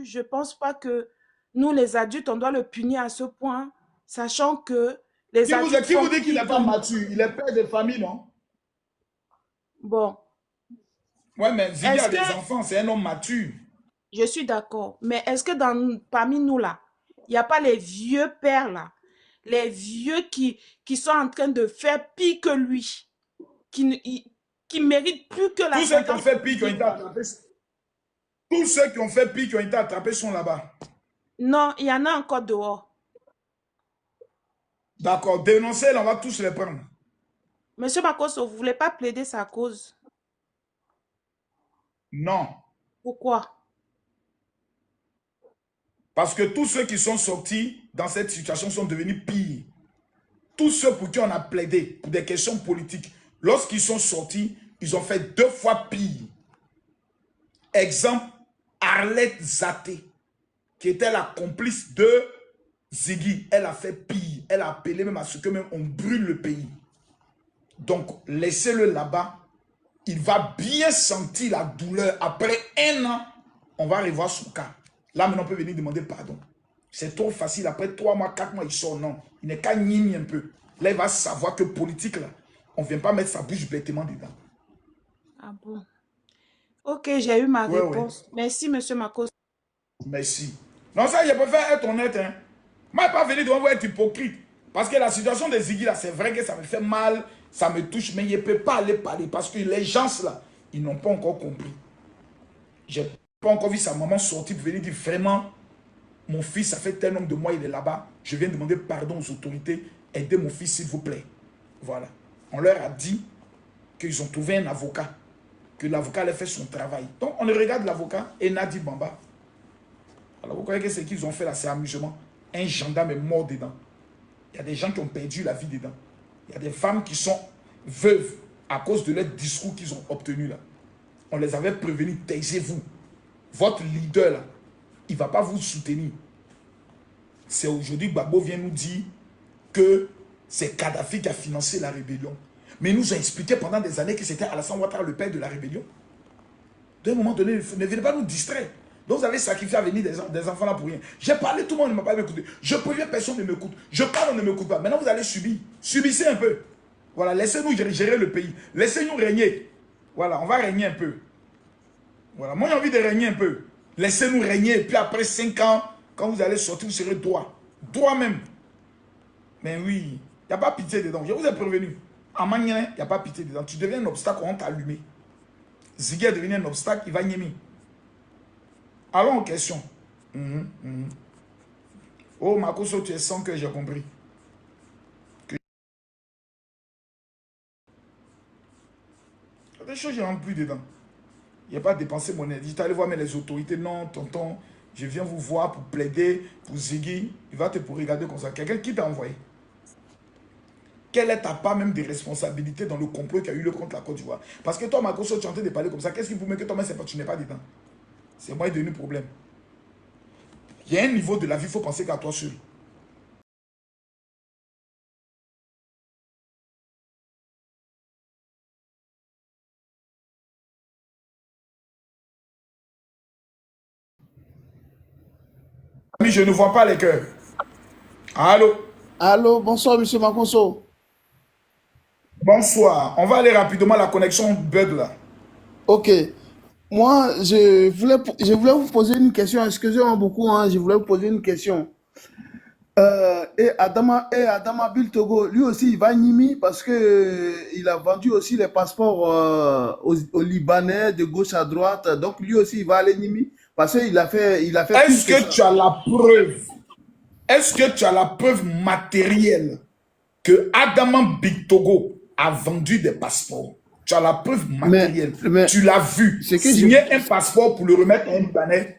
je pense pas que nous, les adultes, on doit le punir à ce point, sachant que les adultes Qui vous font dit qu'il pire n'est que pas nous. mature? Il est père de famille, non? Bon, Ouais, mais Ziggy est-ce a que, des enfants, c'est un homme mature. je suis d'accord, mais est-ce que parmi nous là, il n'y a pas les vieux pères là, les vieux qui sont en train de faire pire que lui, qui, qui méritent plus que la Tous ceux qui ont sentence fait pire, qui ont été physique. attrapés, tous ceux qui ont fait pire, qui ont été attrapés sont là-bas. Non, il y en a encore dehors. D'accord, dénoncez, on va tous les prendre. Monsieur Makoso, vous ne voulez pas plaider sa cause? Non, Pourquoi? parce que tous ceux qui sont sortis dans cette situation sont devenus pires. Tous ceux pour qui on a plaidé pour des questions politiques, lorsqu'ils sont sortis, ils ont fait 2 fois pire. Exemple, Arlette Zaté, qui était la complice de Ziggy. Elle a fait pire. Elle a appelé même à ce que même on brûle le pays. Donc, laissez-le là-bas. Il va bien sentir la douleur. Après 1 an, on va revoir son cas. Là, maintenant, on peut venir demander pardon. C'est trop facile. Après 3 mois, 4 mois, il sort. Non. Il n'est qu'à nier un peu. Là, il va savoir que politique, là, on ne vient pas mettre sa bouche bêtement dedans. Ah bon? Ok, j'ai eu ma Ouais, ouais. réponse. Merci, monsieur Makoso. Merci. Non, ça, je préfère être honnête. Hein. Moi, je ne vais pas venir devant vous être hypocrite. Parce que la situation des Ziggy, là, c'est vrai que ça me fait mal, ça me touche, mais je ne peux pas aller parler. Parce que les gens, là, ils n'ont pas encore compris. Je n'ai pas encore vu sa maman sortir pour venir dire vraiment, mon fils, ça fait tel nombre de mois, il est là-bas. Je viens demander pardon aux autorités. Aidez mon fils, s'il vous plaît. Voilà. On leur a dit qu'ils ont trouvé un avocat. Que l'avocat allait faire son travail. Donc, on regarde l'avocat et Nadi Bamba. Alors, vous croyez que ce qu'ils ont fait là, c'est amusement. Un gendarme est mort dedans. Il y a des gens qui ont perdu la vie dedans. Il y a des femmes qui sont veuves à cause de leur discours qu'ils ont obtenu là. On les avait prévenus, taisez-vous. Votre leader là, il ne va pas vous soutenir. C'est aujourd'hui que Gbagbo vient nous dire que c'est Kadhafi qui a financé la rébellion. Mais il nous a expliqué pendant des années que c'était Alassane Ouattara le père de la rébellion. D'un moment donné, ne venez pas nous distraire. Donc vous avez sacrifié à venir des enfants là pour rien. J'ai parlé, tout le monde ne m'a pas écouté. Je préviens, personne ne m'écoute. Je parle, on ne m'écoute pas. Maintenant vous allez subir. Subissez un peu. Voilà, laissez-nous gérer le pays. Laissez-nous régner. Voilà, on va régner un peu. Voilà, moi j'ai envie de régner un peu. Laissez-nous régner. Et puis après 5 ans, quand vous allez sortir, vous serez droit. Droit même. Mais oui, il n'y a pas pitié dedans. Je vous ai prévenu. En manière, il n'y a pas pitié dedans. Tu deviens un obstacle, on t'a allumé. Ziggy est devenu un obstacle, il va nier. Allons aux questions. Oh, Makoso, tu es sans que j'ai compris. Des choses, je ne rentre plus dedans. Il n'y a pas dépensé mon aide. Je allé voir mais les autorités. Non, tonton, je viens vous voir pour plaider pour Ziggy. Il va te pour regarder comme ça. Quelqu'un qui t'a envoyé. Quelle est ta part même de responsabilité dans le complot qui a eu lieu contre la Côte d'Ivoire? Parce que toi, Makoso, tu es en train de parler comme ça. Qu'est-ce qui vous met que toi-même, tu n'es pas dedans? C'est moi qui ai devenu problème. Il y a un niveau de la vie, il faut penser qu'à toi seul. Ami, je ne vois pas les cœurs. Allô? Allô, bonsoir, monsieur Makonso. Bonsoir. On va aller rapidement. La connexion bug là. Ok. Moi, je voulais vous poser une question. Excusez-moi beaucoup, hein, je voulais vous poser une question. Et Adama Bill Togo, lui aussi, il va à Nimi parce que il a vendu aussi les passeports aux Libanais de gauche à droite. Donc, lui aussi, il va aller à Nimi parce il a fait pire Est-ce que que ça. tu as la preuve? Est-ce que tu as la preuve matérielle que Adama Bictogo a vendu des passeports? Tu as la preuve Mais, matérielle. mais Tu l'as vu ce que je, signer un passeport pour le remettre à un Libanais.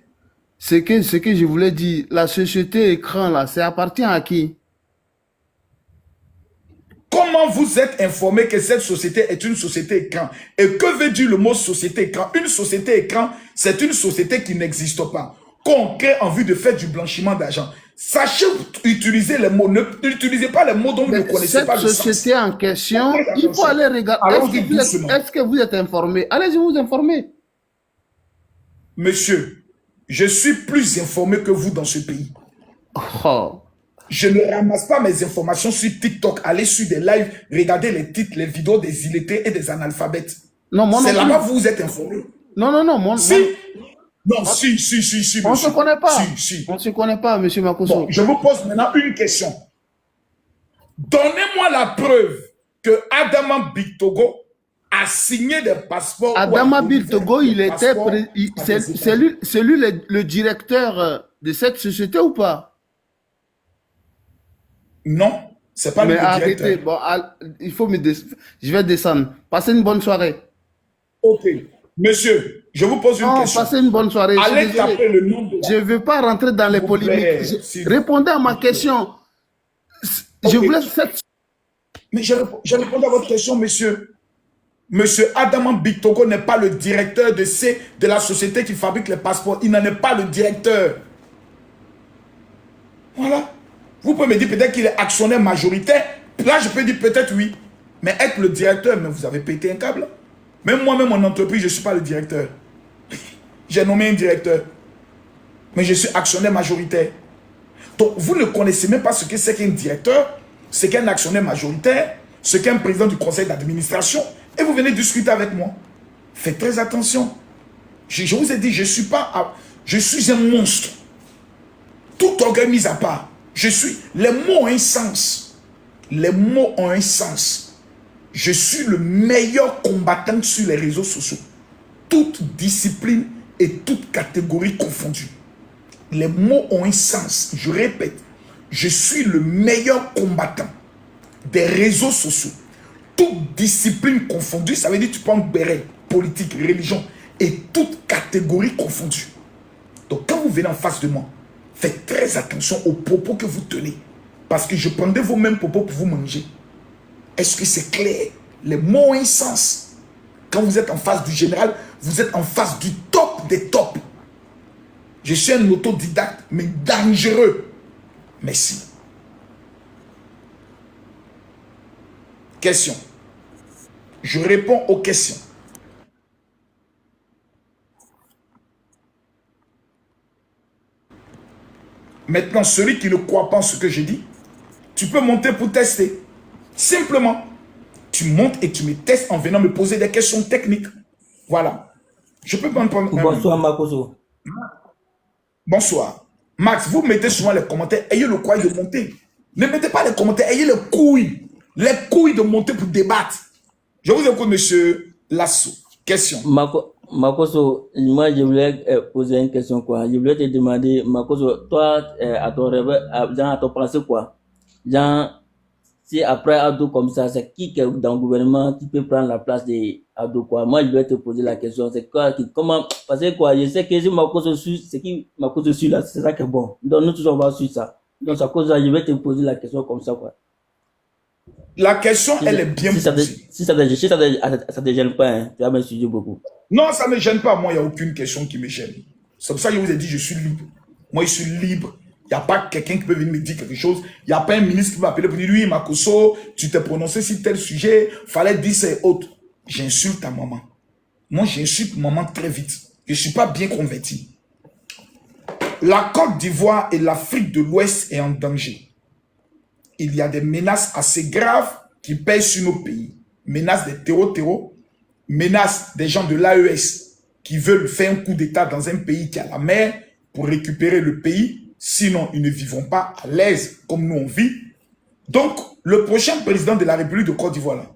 ce que je voulais dire, la société écran là, ça appartient à qui? Comment vous êtes informé que cette société est une société écran? Et que veut dire le mot société écran? Une société écran, c'est une société qui n'existe pas, qu'on crée en vue de faire du blanchiment d'argent. Sachez utiliser les mots. N'utilisez pas les mots dont vous ne Mais connaissez cette pas le sens. société en Donc, question, faites il faut attention. aller regarder. Allons-y doucement. Est-ce que vous êtes informé? Allez-y vous informer. Monsieur, Je suis plus informé que vous dans ce pays. Oh. Je ne ramasse pas mes informations sur TikTok. Allez sur des lives, regardez les titres, les vidéos des illettrés et des analphabètes. Non, moi c'est non là-bas plus. que vous êtes informé. Non, non, non. Moi, Si. Non, si, on ne se monsieur. connaît pas. Si. On ne se connaît pas, monsieur Makosso. Bon, je vous pose maintenant une question. Donnez-moi la preuve que Adama Bictogo a signé des passeports. Adama Bictogo, il était, c'est lui le directeur de cette société ou pas? Non, c'est pas lui le directeur. Arrêtez, bon, il faut je vais descendre. Passez une bonne soirée. Ok. Monsieur, je vous pose une question. Passez une bonne soirée. Allez taper le nom de... Je ne veux pas rentrer dans les polémiques. Répondez à ma question. Je voulais faire... Mais je réponds à votre question, monsieur. Monsieur Adama Bictogo n'est pas le directeur de la société qui fabrique les passeports. Il n'en est pas le directeur. Voilà. Vous pouvez me dire peut-être qu'il est actionnaire majoritaire. Là, je peux dire peut-être oui. Mais être le directeur, mais vous avez pété un câble. Même moi-même, en entreprise, je ne suis pas le directeur. J'ai nommé un directeur. Mais je suis actionnaire majoritaire. Donc, vous ne connaissez même pas ce que c'est qu'un directeur, ce qu'est un actionnaire majoritaire, ce qu'est un président du conseil d'administration. Et vous venez discuter avec moi. Faites très attention. Je vous ai dit, je suis un monstre. Tout orgueil mis à part. Les mots ont un sens. Les mots ont un sens. Je suis le meilleur combattant sur les réseaux sociaux. Toute discipline et toute catégorie confondue. Les mots ont un sens. Je répète, je suis le meilleur combattant des réseaux sociaux. Toute discipline confondue, ça veut dire que tu prends béret, politique, religion et toute catégorie confondue. Donc quand vous venez en face de moi, faites très attention aux propos que vous tenez. Parce que je prendrai vos mêmes propos pour vous manger. Est-ce que c'est clair? Les mots ont un sens. Quand vous êtes en face du général, vous êtes en face du top des tops. Je suis un autodidacte, mais dangereux. Merci. Question. Je réponds aux questions. Maintenant, celui qui ne croit pas en ce que j'ai dit, tu peux monter pour tester. Simplement, tu montes et tu me testes en venant me poser des questions techniques. Voilà. Je peux prendre... Bonsoir, Makosso. Bonsoir. Max, vous mettez souvent les commentaires. Ayez le courage de monter. Ne mettez pas les commentaires. Ayez les couilles. Les couilles de monter pour débattre. Je vous écoute, monsieur Lasso. Question. Makosso, moi, je voulais poser une question, quoi. Je voulais te demander, Makosso, toi, à ton rêve, à ton pensée, quoi. Genre, si après Ado comme ça, c'est qui dans le gouvernement qui peut prendre la place d'Ado, quoi. Moi, je voulais te poser la question. C'est quoi, comment, parce que, quoi, je sais que si Makosso suit, c'est qui Makosso suit là, c'est ça qui est bon. Donc, nous tous, on va suivre ça. Donc, à cause de ça, je vais te poser la question comme ça, quoi. La question, elle est bien posée. Si ça te gêne pas, hein, tu vas m'insulter beaucoup. Non, ça ne me gêne pas. Moi, il n'y a aucune question qui me gêne. C'est pour ça que je vous ai dit, je suis libre. Moi, je suis libre. Il n'y a pas quelqu'un qui peut venir me dire quelque chose. Il n'y a pas un ministre qui m'a appelé pour dire, oui, Makosso, tu t'es prononcé sur tel sujet, fallait dire c'est autre. J'insulte ta maman. Moi, j'insulte maman très vite. Je ne suis pas bien converti. La Côte d'Ivoire et l'Afrique de l'Ouest est en danger. Il y a des menaces assez graves qui pèsent sur nos pays. Menaces des terreaux, menaces des gens de l'AES qui veulent faire un coup d'État dans un pays qui a la mer pour récupérer le pays. Sinon, ils ne vivront pas à l'aise comme nous on vit. Donc, le prochain président de la République de Côte d'Ivoire,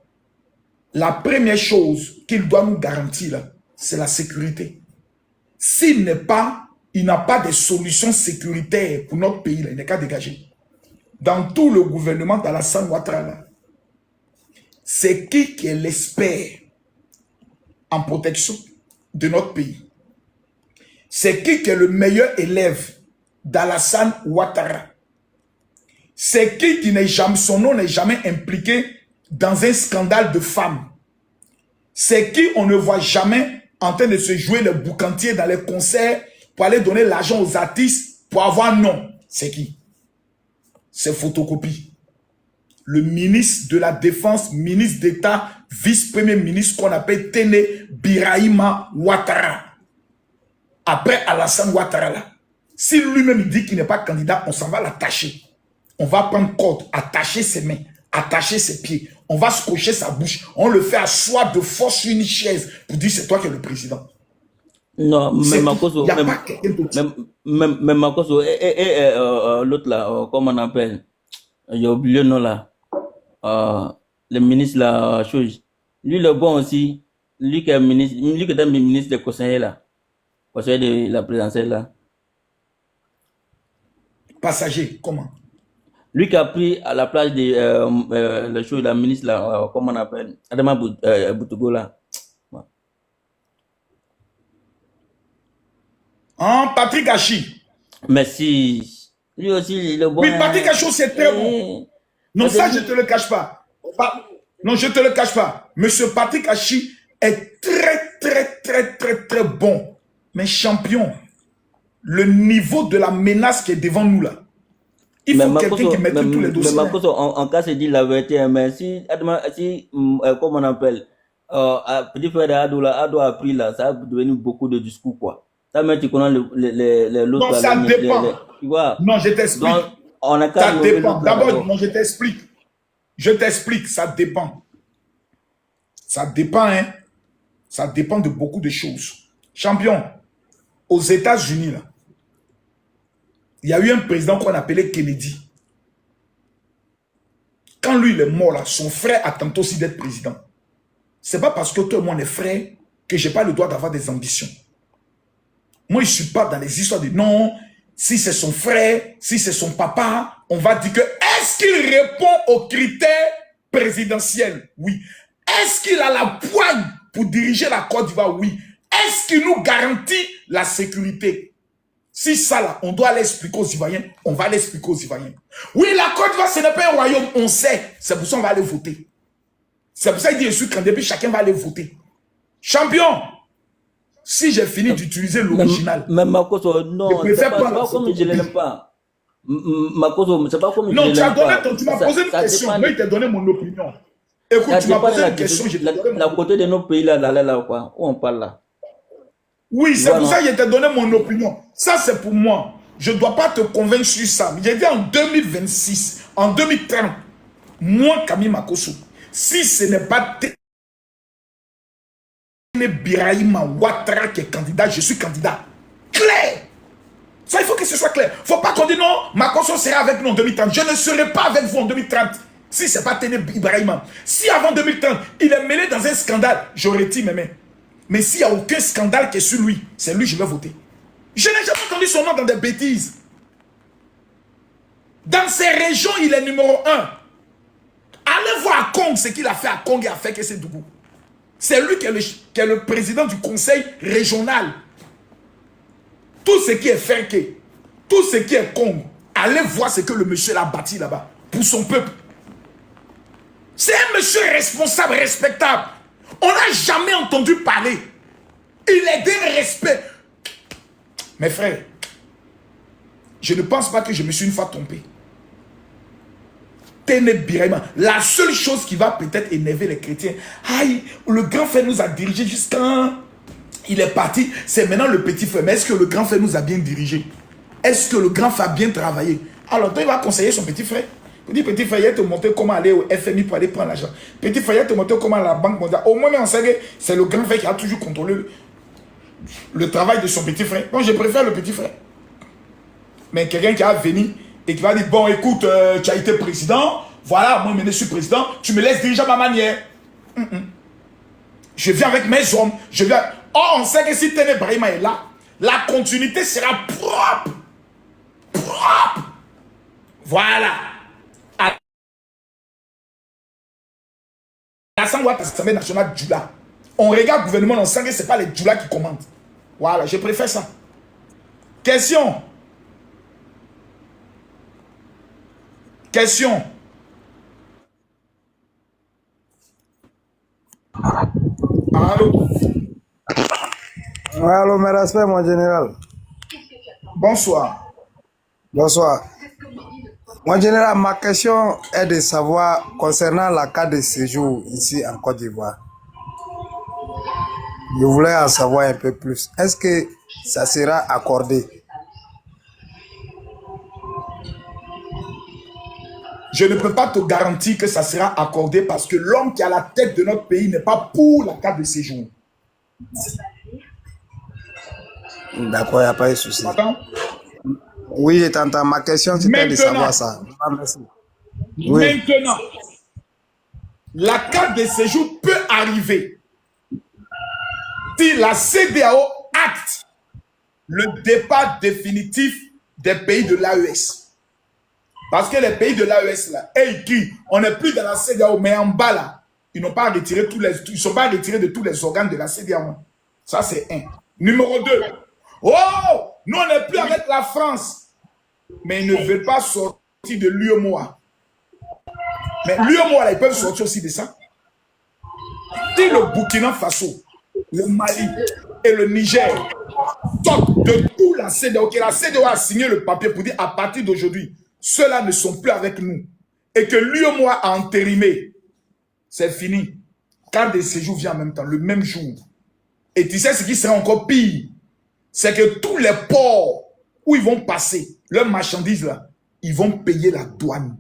la première chose qu'il doit nous garantir, c'est la sécurité. S'il n'a pas de solution sécuritaire pour notre pays, il n'est qu'à dégager. Dans tout le gouvernement d'Alassane Ouattara, c'est qui est l'expert en protection de notre pays? C'est qui est le meilleur élève d'Alassane Ouattara? C'est qui n'est jamais, son nom n'est jamais impliqué dans un scandale de femmes? C'est qui on ne voit jamais en train de se jouer le boucantier dans les concerts pour aller donner l'argent aux artistes pour avoir non? C'est qui? C'est photocopie. Le ministre de la Défense, ministre d'État, vice-premier ministre qu'on appelle Téné Birahima Ouattara. Après Alassane Ouattara, là, si lui-même dit qu'il n'est pas candidat, on s'en va l'attacher. On va prendre corde, attacher ses mains, attacher ses pieds. On va scotcher sa bouche. On le fait asseoir de force sur une chaise pour dire c'est toi qui es le président. Non, mais Makoso, même Makoso, l'autre là, comment on appelle? J'ai oublié le nom là. Le ministre la chose. Lui le bon aussi. Lui qui est ministre, lui qui est ministre des conseillers là. Conseiller de la présidentielle là. Passager, comment? Lui qui a pris à la place de le show, la ministre là, comment on appelle? Adama Boutougo là. Patrick Hachi. Merci. Lui aussi, il est bon. Oui, Patrick Hachi, c'est très bon. Non, ça, je ne te le cache pas. Non, je ne te le cache pas. Monsieur Patrick Hachi est très bon. Mais champion, le niveau de la menace qui est devant nous là, il faut quelqu'un qui mette tous les dossiers. Mais Makoso, en cas, c'est dit la vérité. Mais si comment on appelle, petit frère d'Adoula, Ado a pris là, ça va devenir beaucoup de discours quoi. Ça met tu connais l'autre. Non, ça dépend. Tu vois? Non, je t'explique. Ça dépend. D'abord, non, je t'explique. Je t'explique, ça dépend. Ça dépend, hein. Ça dépend de beaucoup de choses. Champion, aux États-Unis, là, il y a eu un président qu'on appelait Kennedy. Quand lui, il est mort, là, son frère attend aussi d'être président. Ce n'est pas parce que toi et moi, on est frères que je n'ai pas le droit d'avoir des ambitions. Moi, je ne suis pas dans les histoires de non, si c'est son frère, si c'est son papa, on va dire que est-ce qu'il répond aux critères présidentiels? Oui. Est-ce qu'il a la poigne pour diriger la Côte d'Ivoire? Oui. Est-ce qu'il nous garantit la sécurité? Si ça là, on doit l'expliquer aux Ivoiriens, on va l'expliquer aux Ivoiriens. Oui, la Côte d'Ivoire, ce n'est pas un royaume, on sait. C'est pour ça qu'on va aller voter. C'est pour ça qu'il dit, je suis candidat, puis chacun va aller voter. Champion, si j'ai fini d'utiliser l'original, même Makoso, non, c'est pas comme je ne l'aime pas. Makoso, c'est pas comme je ne l'aime pas. Non, tu m'as posé une question, moi, il t'a donné mon opinion. Écoute, tu m'as posé une question, je t'ai donné mon opinion. La côté de nos pays là, quoi, où on parle là. Oui, c'est pour ça que je t'ai donné mon opinion. Ça, c'est pour moi. Je ne dois pas te convaincre sur ça. J'ai dit en 2026, en 2030, moi, Camille Makoso, si ce n'est pas Birahima Ouattara qui est candidat, je suis candidat. Clair. Ça, il faut que ce soit clair. Il ne faut pas qu'on dise non, Makoso sera avec nous en 2030. Je ne serai pas avec vous en 2030. Si ce n'est pas Téné Ibrahima. Si avant 2030, il est mêlé dans un scandale, j'aurais dit mes mains. Mais s'il n'y a aucun scandale qui est sur lui, c'est lui que je vais voter. Je n'ai jamais entendu son nom dans des bêtises. Dans ces régions, il est numéro 1. Allez voir à Kong ce qu'il a fait à Kong et à Fekese-Dougou. C'est lui qui est le président du conseil régional. Tout ce qui est Ferke, tout ce qui est Kong, allez voir ce que le monsieur a bâti là-bas pour son peuple. C'est un monsieur responsable, respectable. On n'a jamais entendu parler. Il est d'un respect. Mes frères, je ne pense pas que je me suis une fois trompé. Téné Birahima, la seule chose qui va peut-être énerver les chrétiens, aïe, le grand frère nous a dirigé jusqu'à... Il est parti, c'est maintenant le petit frère. Mais est-ce que le grand frère nous a bien dirigé? Est-ce que le grand frère a bien travaillé? Alors, toi, il va conseiller son petit frère. Il dit, petit frère, il va te montrer comment aller au FMI pour aller prendre l'argent. Petit frère, il va te montrer comment la Banque mondiale. Au moins, on sait que c'est le grand frère qui a toujours contrôlé le travail de son petit frère. Donc, je préfère le petit frère. Mais quelqu'un qui va venir et qui va dire, bon, écoute, tu as été président, voilà, moi, je suis président, tu me laisses diriger à ma manière. Je viens avec mes hommes, je viens... Oh, on sait que si Téné Birahima est là, la continuité sera propre. Propre. Voilà. L'Assemblée nationale Djoula. On regarde le gouvernement, on sent que ce n'est pas les Djoula qui commandent. Voilà, je préfère ça. Question. Question. Allô? Allô, mes respects, mon général. Bonsoir. Bonsoir. Mon général, ma question est de savoir concernant la carte de séjour ici en Côte d'Ivoire. Je voulais en savoir un peu plus. Est-ce que ça sera accordé. Je ne peux pas te garantir que ça sera accordé parce que l'homme qui est à la tête de notre pays n'est pas pour la carte de séjour. D'accord, il n'y a pas de souci. Attends. Oui, je t'entends. Ma question, c'était de savoir ça. Ah, merci. Oui. Maintenant, la carte de séjour peut arriver si la CEDEAO acte le départ définitif des pays de l'AES. Parce que les pays de l'AES, là, écrit, on n'est plus dans la CEDEAO, mais en bas, là, ils n'ont pas retiré ils sont pas retirés de tous les organes de la CEDEAO. Ça, c'est un. Numéro 2. Oh, nous, on n'est plus avec la France. Mais ils ne veulent pas sortir de l'UEMOA. Mais l'UEMOA, ils peuvent sortir aussi de ça. Si le Burkina Faso, le Mali et le Niger sortent de tout la CEDEAO, que la CEDEAO a signé le papier pour dire à partir d'aujourd'hui, ceux-là ne sont plus avec nous. Et que l'UEMOA a entérimé, c'est fini. Quand des séjours viennent en même temps, le même jour. Et tu sais ce qui sera encore pire, c'est que tous les ports où ils vont passer leurs marchandises là, ils vont payer la douane.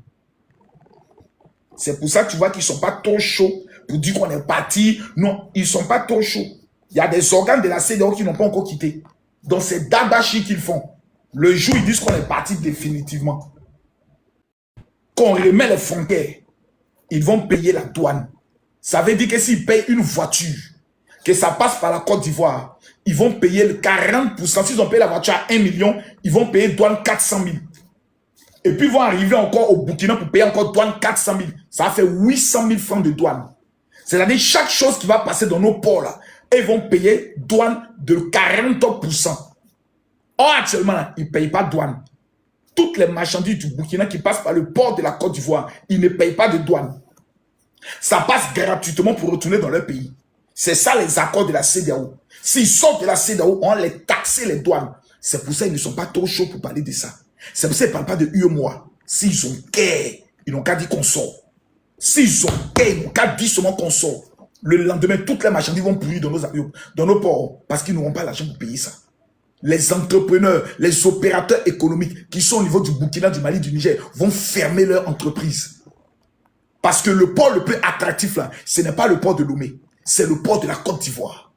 C'est pour ça que tu vois qu'ils ne sont pas trop chauds pour dire qu'on est parti. Non, ils ne sont pas trop chauds. Il y a des organes de la CEDEAO qui n'ont pas encore quitté. Donc c'est d'Adachi qu'ils font. Le jour, ils disent qu'on est parti définitivement. Qu'on remet les frontières, ils vont payer la douane. Ça veut dire que s'ils payent une voiture, que ça passe par la Côte d'Ivoire, ils vont payer le 40%. S'ils ont payé la voiture à 1 million, ils vont payer douane 400 000. Et puis ils vont arriver encore au Burkina pour payer encore douane 400 000. Ça fait 800 000 francs de douane. C'est-à-dire chaque chose qui va passer dans nos ports là, ils vont payer douane de 40%. Or actuellement, là, ils ne payent pas douane. Toutes les marchandises du Burkina qui passent par le port de la Côte d'Ivoire, ils ne payent pas de douane. Ça passe gratuitement pour retourner dans leur pays. C'est ça les accords de la CEDEAO. S'ils sortent de la CEDEAO, on les taxer les douanes. C'est pour ça qu'ils ne sont pas trop chauds pour parler de ça. C'est pour ça qu'ils ne parlent pas de UEMOA. S'ils ont guerre, ils n'ont qu'à dire qu'on sort. S'ils ont guerre, ils n'ont qu'à dire seulement qu'on sort. Le lendemain, toutes les marchandises vont pourrir dans nos avions, dans nos ports, parce qu'ils n'auront pas l'argent pour payer ça. Les entrepreneurs, les opérateurs économiques qui sont au niveau du Burkina, du Mali, du Niger, vont fermer leur entreprise. Parce que le port le plus attractif, là, ce n'est pas le port de Lomé, c'est le port de la Côte d'Ivoire.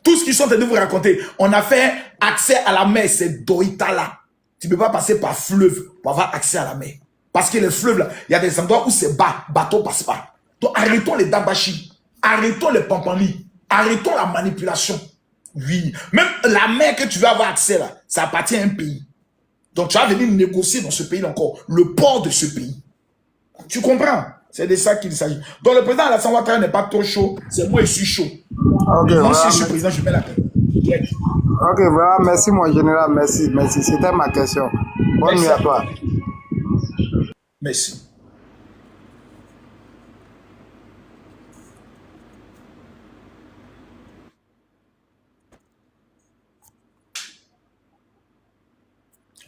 Tout ce qu'ils sont en train de vous raconter, on a fait accès à la mer, c'est Doitala. Tu ne peux pas passer par fleuve pour avoir accès à la mer. Parce que les fleuves, là, il y a des endroits où c'est bas, bateau passe pas. Donc arrêtons les dabashi, arrêtons les pampani, arrêtons la manipulation. Oui, même la mer que tu veux avoir accès là, ça appartient à un pays. Donc tu vas venir négocier dans ce pays encore, le port de ce pays. Tu comprends? C'est de ça qu'il s'agit. Donc le président Alassane Ouattara n'est pas trop chaud, c'est moi je suis chaud. Ok, moi voilà, si je suis président, je mets la tête. Ok, voilà, merci mon général, merci, merci. C'était ma question. Bonne nuit à toi. Merci.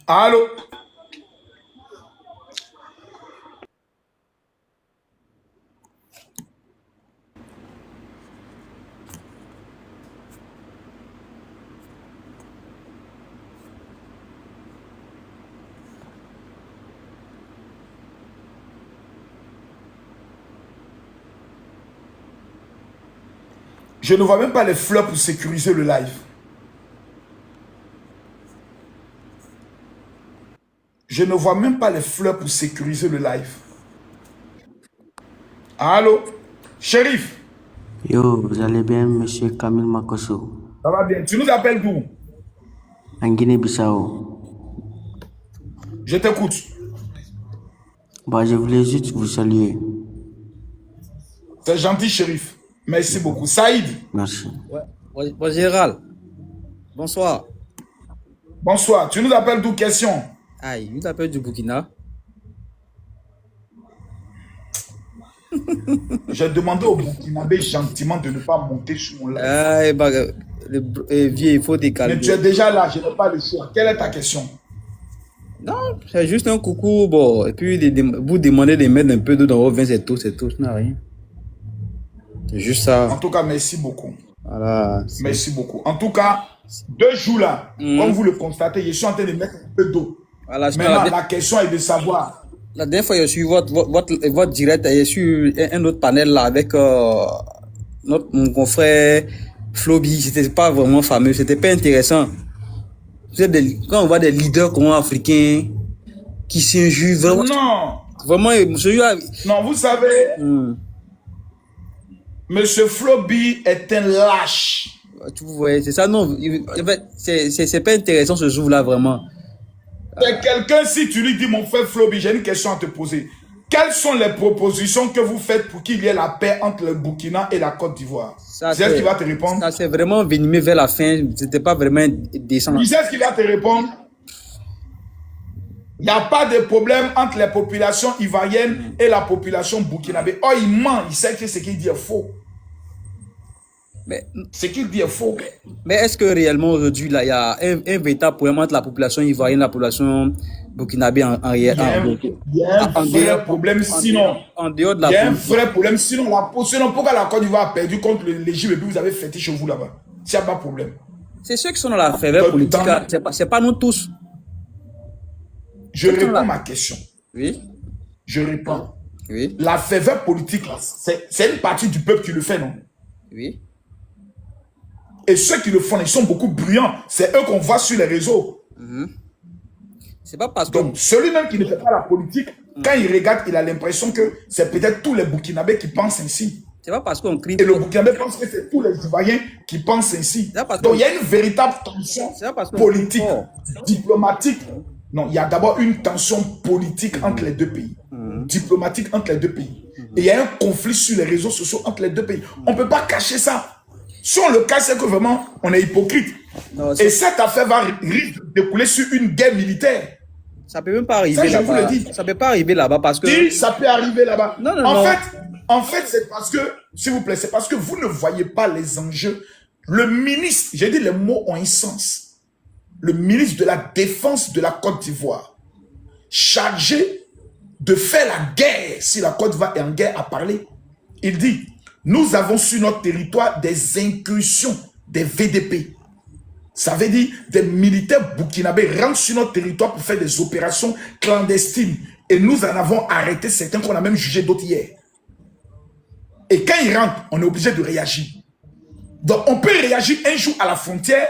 Allô? Je ne vois même pas les fleurs pour sécuriser le live. Je ne vois même pas les fleurs pour sécuriser le live. Allô? Shérif? Yo, vous allez bien, monsieur Kamil Makosso? Ça va bien. Tu nous appelles d'où? En Guinée-Bissau. Je t'écoute. Bah, je voulais juste vous saluer. C'est gentil, Shérif. Merci beaucoup. Saïd? Merci. Ouais. Bon, général. Bonsoir. Bonsoir. Tu nous appelles d'où? Question. Aïe, il t'appelle du Burkina. J'ai demandé au Burkinabé gentiment de ne pas monter sur mon live. Aïe, bah, vieux, il faut décaler. Mais tu es déjà là, je n'ai pas le choix. Quelle est ta question? Non, c'est juste un coucou, bon. Et puis, vous demandez de mettre un peu d'eau dans vos vins, c'est tout, ça n'a rien. C'est juste ça. En tout cas, merci beaucoup. Voilà. Merci beaucoup. En tout cas, 2 jours là, comme vous le constatez, je suis en train de mettre un peu d'eau. Voilà, Maintenant, la question est de savoir. la dernière fois, j'ai suivi votre direct, j'ai suivi un autre panel là avec mon confrère Floby. C'était pas vraiment fameux, c'était pas intéressant. Quand on voit des leaders comme africains qui s'injurent vraiment. Non, Vraiment, non, vous savez, Monsieur Floby est un lâche. tu vois, c'est ça, non. En fait, c'est pas intéressant ce jour-là, vraiment. C'est quelqu'un, si tu lui dis, mon frère Floby, j'ai une question à te poser. Quelles sont les propositions que vous faites pour qu'il y ait la paix entre le Burkina et la Côte d'Ivoire? C'est ce qu'il va te répondre. Ça s'est vraiment venimé vers la fin. C'était pas vraiment décent. Tu sais ce qu'il va te répondre? Il n'y a pas de problème entre les populations ivoiriennes et la population burkinabé. Oh, il ment. Il sait que ce qu'il dit est faux. Ce qu'il dit est faux. Mais est-ce que réellement aujourd'hui, là, il y a un véritable problème entre la population ivoirienne et la population burkinabé en réalité? Il y a un vrai problème sinon. En dehors de la il y a un vrai problème sinon. Sinon, pourquoi la Côte d'Ivoire a perdu contre l'Égypte et puis vous avez fêté chez vous là-bas? S'il n'y a pas de problème. C'est ceux qui sont dans la faveur politique. C'est pas nous tous. Je réponds à ma question. Oui. Je réponds. Oui. La faveur politique, c'est une partie du peuple qui le fait, non? Oui. Et ceux qui le font, ils sont beaucoup bruyants. C'est eux qu'on voit sur les réseaux. C'est pas parce que... Donc, celui-même qui ne fait pas la politique, quand il regarde, il a l'impression que c'est peut-être tous les Burkinabés qui pensent ainsi. C'est pas parce qu'on crie... Et le Burkinabé pense que c'est tous les Ivoiriens qui pensent ainsi. Donc, il y a une véritable tension politique, diplomatique. Non, il y a d'abord une tension politique entre les deux pays. Diplomatique entre les deux pays. Et il y a un conflit sur les réseaux sociaux entre les deux pays. On ne peut pas cacher ça. Si on le cache, c'est que vraiment, on est hypocrite. Non, et cette affaire va risque de découler sur une guerre militaire. Ça peut même pas arriver là-bas. Ça peut pas arriver là-bas parce que... Si, ça peut arriver là-bas. Non. En fait, c'est parce que, s'il vous plaît, c'est parce que vous ne voyez pas les enjeux. Le ministre, j'ai dit les mots ont un sens. Le ministre de la Défense de la Côte d'Ivoire, chargé de faire la guerre, si la Côte d'Ivoire est en guerre, a parlé. Il dit, nous avons sur notre territoire des incursions des VDP. Ça veut dire des militaires burkinabés rentrent sur notre territoire pour faire des opérations clandestines. Et nous en avons arrêté certains qu'on a même jugé d'autres hier. Et quand ils rentrent, on est obligé de réagir. Donc on peut réagir un jour à la frontière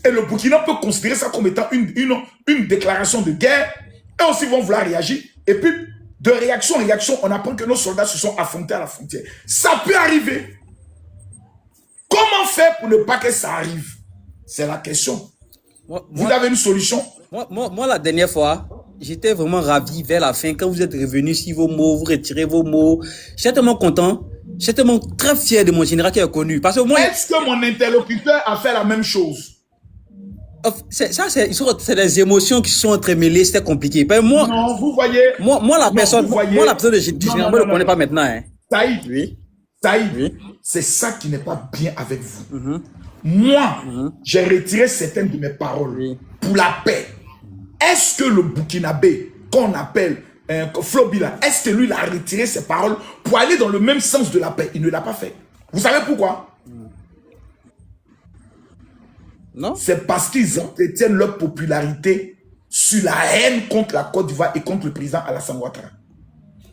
et le Burkina peut considérer ça comme étant une déclaration de guerre. Eux aussi vont vouloir réagir. Et puis, de réaction en réaction, on apprend que nos soldats se sont affrontés à la frontière. Ça peut arriver. Comment faire pour ne pas que ça arrive? C'est la question. Vous avez une solution? Moi, la dernière fois, j'étais vraiment ravi vers la fin. Quand vous êtes revenu sur vos mots, vous retirez vos mots. J'étais tellement content. J'étais tellement très fier de mon général qui est connu. Parce que moi, est-ce que mon interlocuteur a fait la même chose? C'est des émotions qui sont entremêlées, c'était compliqué. Moi, non, vous voyez. Moi, la personne du général, je ne le connais pas maintenant. Hein. Saïd, oui. Saïd, oui. C'est ça qui n'est pas bien avec vous. Moi, j'ai retiré certaines de mes paroles pour la paix. Est-ce que le Burkinabé, qu'on appelle Flobila, est-ce que lui, il a retiré ses paroles pour aller dans le même sens de la paix? Il ne l'a pas fait. Vous savez pourquoi? Non. C'est parce qu'ils entretiennent leur popularité sur la haine contre la Côte d'Ivoire et contre le président Alassane Ouattara.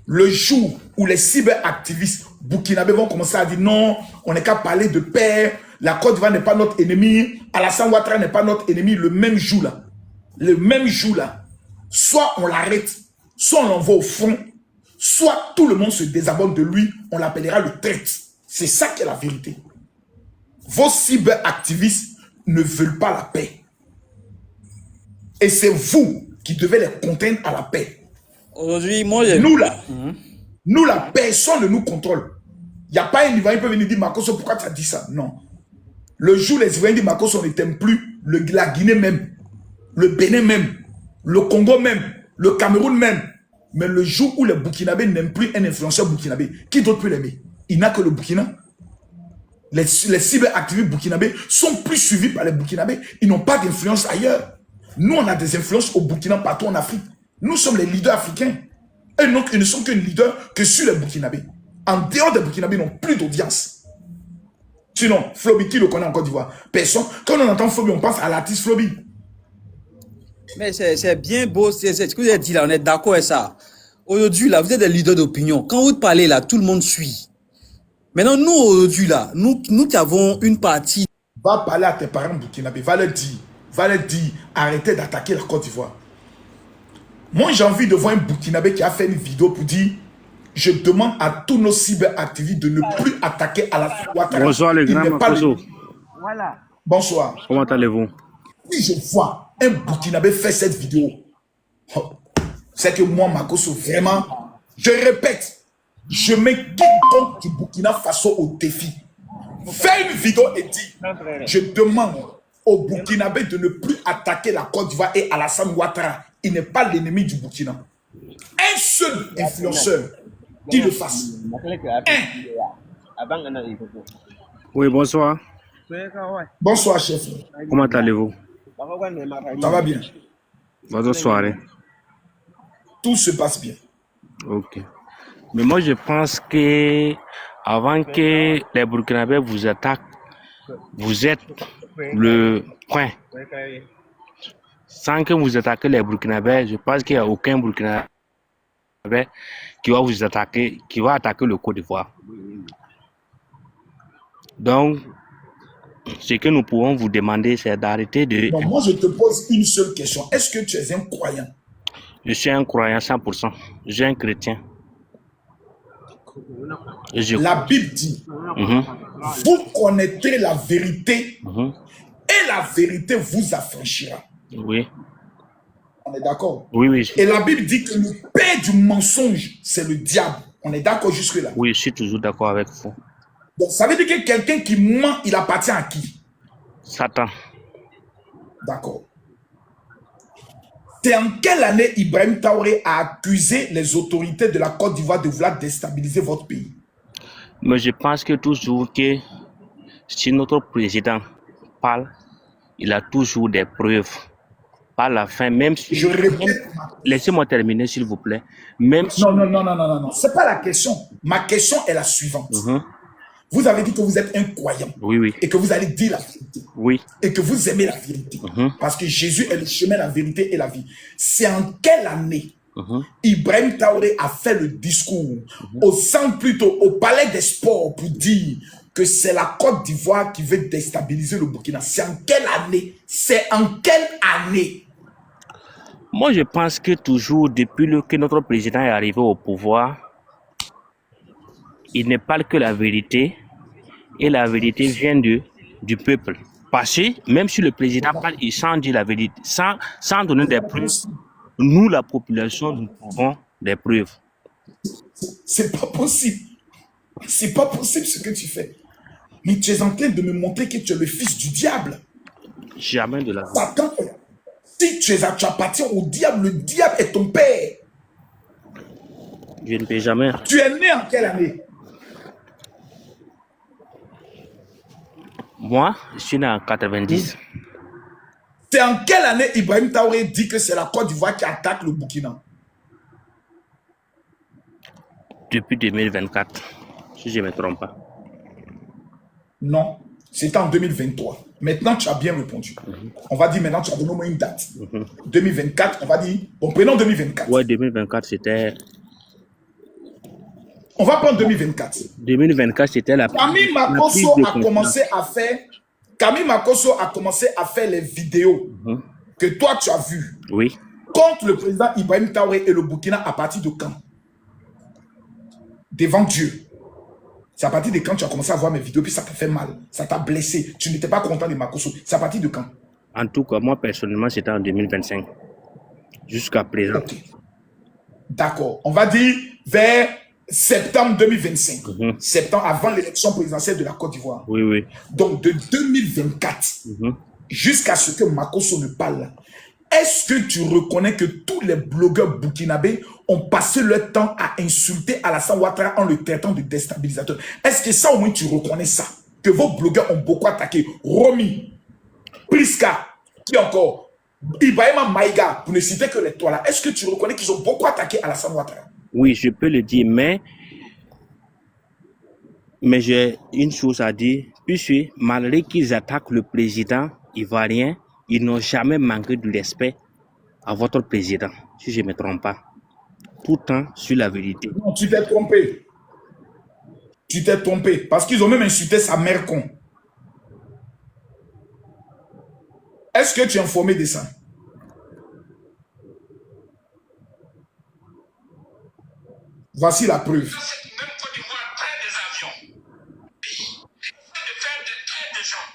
Le jour où les cyberactivistes burkinabés vont commencer à dire non, on n'est qu'à parler de paix, la Côte d'Ivoire n'est pas notre ennemi, Alassane Ouattara n'est pas notre ennemi, le même jour là, soit on l'arrête, soit on l'envoie au front, soit tout le monde se désabonne de lui, on l'appellera le traître. C'est ça qui est la vérité. Vos cyberactivistes ne veulent pas la paix. Et c'est vous qui devez les contraindre à la paix. Aujourd'hui, moi, nous là, personne ne nous contrôle. Il n'y a pas un Ivoirien qui peut venir dire Makosso, pourquoi tu as dit ça? Non. Le jour où les Ivoiriens disent Makosso, on ne t'aime plus, la Guinée même, le Bénin même, le Congo même, le Cameroun même. Mais le jour où les Burkinabés n'aiment plus un influenceur burkinabé, qui d'autre peut l'aimer? Il n'a que le Burkina. Les cyberactivistes burkinabés sont plus suivis par les Burkinabés. Ils n'ont pas d'influence ailleurs. Nous, on a des influences au Burkina, partout en Afrique. Nous sommes les leaders africains. Et donc, ils ne sont que leaders que sur les Burkinabés. En dehors des Burkinabés, ils n'ont plus d'audience. Sinon, Flobi, qui le connaît en Côte d'Ivoire? Personne. Quand on entend Flobi, on pense à l'artiste Flobi. Mais c'est bien beau, c'est ce que vous avez dit là, on est d'accord avec ça. Aujourd'hui, là, vous êtes des leaders d'opinion. Quand vous parlez là, tout le monde suit. Maintenant, nous, aujourd'hui, là, nous qui avons une partie. Va parler à tes parents burkinabés, va leur dire, arrêtez d'attaquer la Côte d'Ivoire. Moi, j'ai envie de voir un burkinabé qui a fait une vidéo pour dire, je demande à tous nos cyberactivistes de ne plus attaquer à la Ouattara. Bonsoir les grands Makoso. Bonsoir. Comment allez-vous? Si je vois un burkinabé faire cette vidéo, c'est que moi, Makoso, vraiment, je répète, je mets quiconque du Burkina Faso au défi. Fais une vidéo et dis, je demande au Burkinabé de ne plus attaquer la Côte d'Ivoire et Alassane Ouattara. Il n'est pas l'ennemi du Burkina. Un seul influenceur qui le fasse. Oui, bonsoir. Bonsoir, chef. Comment allez-vous? Ça va bien? Bonne soirée. Tout se passe bien. Ok. Mais moi, je pense que avant que les Burkinabés vous attaquent, vous êtes le point. Sans que vous attaquiez les Burkinabés, je pense qu'il n'y a aucun Burkinabé qui va vous attaquer, qui va attaquer le Côte d'Ivoire. Donc, ce que nous pouvons vous demander, c'est d'arrêter de... Non, moi, je te pose une seule question. Est-ce que tu es un croyant? Je suis un croyant 100%. Je suis un chrétien. La Bible dit, vous connaîtrez la vérité et la vérité vous affranchira. Oui. On est d'accord? Oui, oui. Et la Bible dit que le père du mensonge, c'est le diable. On est d'accord jusque-là? Oui, je suis toujours d'accord avec vous. Donc, ça veut dire que quelqu'un qui ment, il appartient à qui? Satan. D'accord. C'est en quelle année Ibrahim Traoré a accusé les autorités de la Côte d'Ivoire de vouloir déstabiliser votre pays? Mais je pense que toujours que si notre président parle, il a toujours des preuves. Par la fin, même si... Je répète. Laissez-moi terminer, s'il vous plaît. Même si... Non. C'est pas la question. Ma question est la suivante. Vous avez dit que vous êtes un croyant. Oui, oui. Et que vous allez dire la vérité. Oui. Et que vous aimez la vérité. Parce que Jésus est le chemin, la vérité et la vie. C'est en quelle année Ibrahim Traoré a fait le discours au centre, plutôt au palais des sports, pour dire que c'est la Côte d'Ivoire qui veut déstabiliser le Burkina? C'est en quelle année? C'est en quelle année? Moi, je pense que toujours, depuis que notre président est arrivé au pouvoir, il ne parle que la vérité, et la vérité vient du peuple. Parce que même si le président parle, il sans dire la vérité, sans donner des preuves, nous, la population, nous avons des preuves. C'est pas possible. C'est pas possible ce que tu fais. Mais tu es en train de me montrer que tu es le fils du diable. Jamais de la vie. Satan, si tu appartiens au diable, le diable est ton père. Je ne peux jamais. Tu es né en quelle année? Moi, je suis né en 90. C'est en quelle année Ibrahim Traoré dit que c'est la Côte d'Ivoire qui attaque le Burkina? Depuis 2024, si je ne me trompe pas. Non, c'était en 2023. Maintenant, tu as bien répondu. On va dire maintenant, tu as donné au moins une date. 2024, on va dire... Bon, prenons 2024. Ouais, 2024, c'était... On va prendre 2024. 2024, c'était la... Camille Makosso a commencé à faire... Camille Makosso a commencé à faire les vidéos que toi, tu as vues. Oui. Contre le président Ibrahim Traoré et le Burkina à partir de quand? Devant Dieu. C'est à partir de quand tu as commencé à voir mes vidéos, puis ça t'a fait mal, ça t'a blessé, tu n'étais pas content de Makosso. C'est à partir de quand? En tout cas, moi, personnellement, c'était en 2025. Jusqu'à présent. Ok. D'accord. On va dire vers septembre 2025. Septembre, avant l'élection présidentielle de la Côte d'Ivoire. Oui, oui. Donc, de 2024 jusqu'à ce que Makosso ne parle, est-ce que tu reconnais que tous les blogueurs burkinabés ont passé leur temps à insulter Alassane Ouattara en le traitant de déstabilisateur? Est-ce que ça, au moins, tu reconnais ça? Que vos blogueurs ont beaucoup attaqué. Romy, Priska, qui encore? Ibrahima Maïga, pour ne citer que les trois là. Est-ce que tu reconnais qu'ils ont beaucoup attaqué Alassane Ouattara? Oui, je peux le dire, mais Mais j'ai une chose à dire, puisque malgré qu'ils attaquent le président ivoirien, ils n'ont jamais manqué de respect à votre président, si je ne me trompe pas. Tout le temps sur la vérité. Non, tu t'es trompé. Tu t'es trompé. Parce qu'ils ont même insulté sa mère con. Est-ce que tu es informé de ça? Voici la preuve. Même Côte d'Ivoire traite des avions. De faire des gens.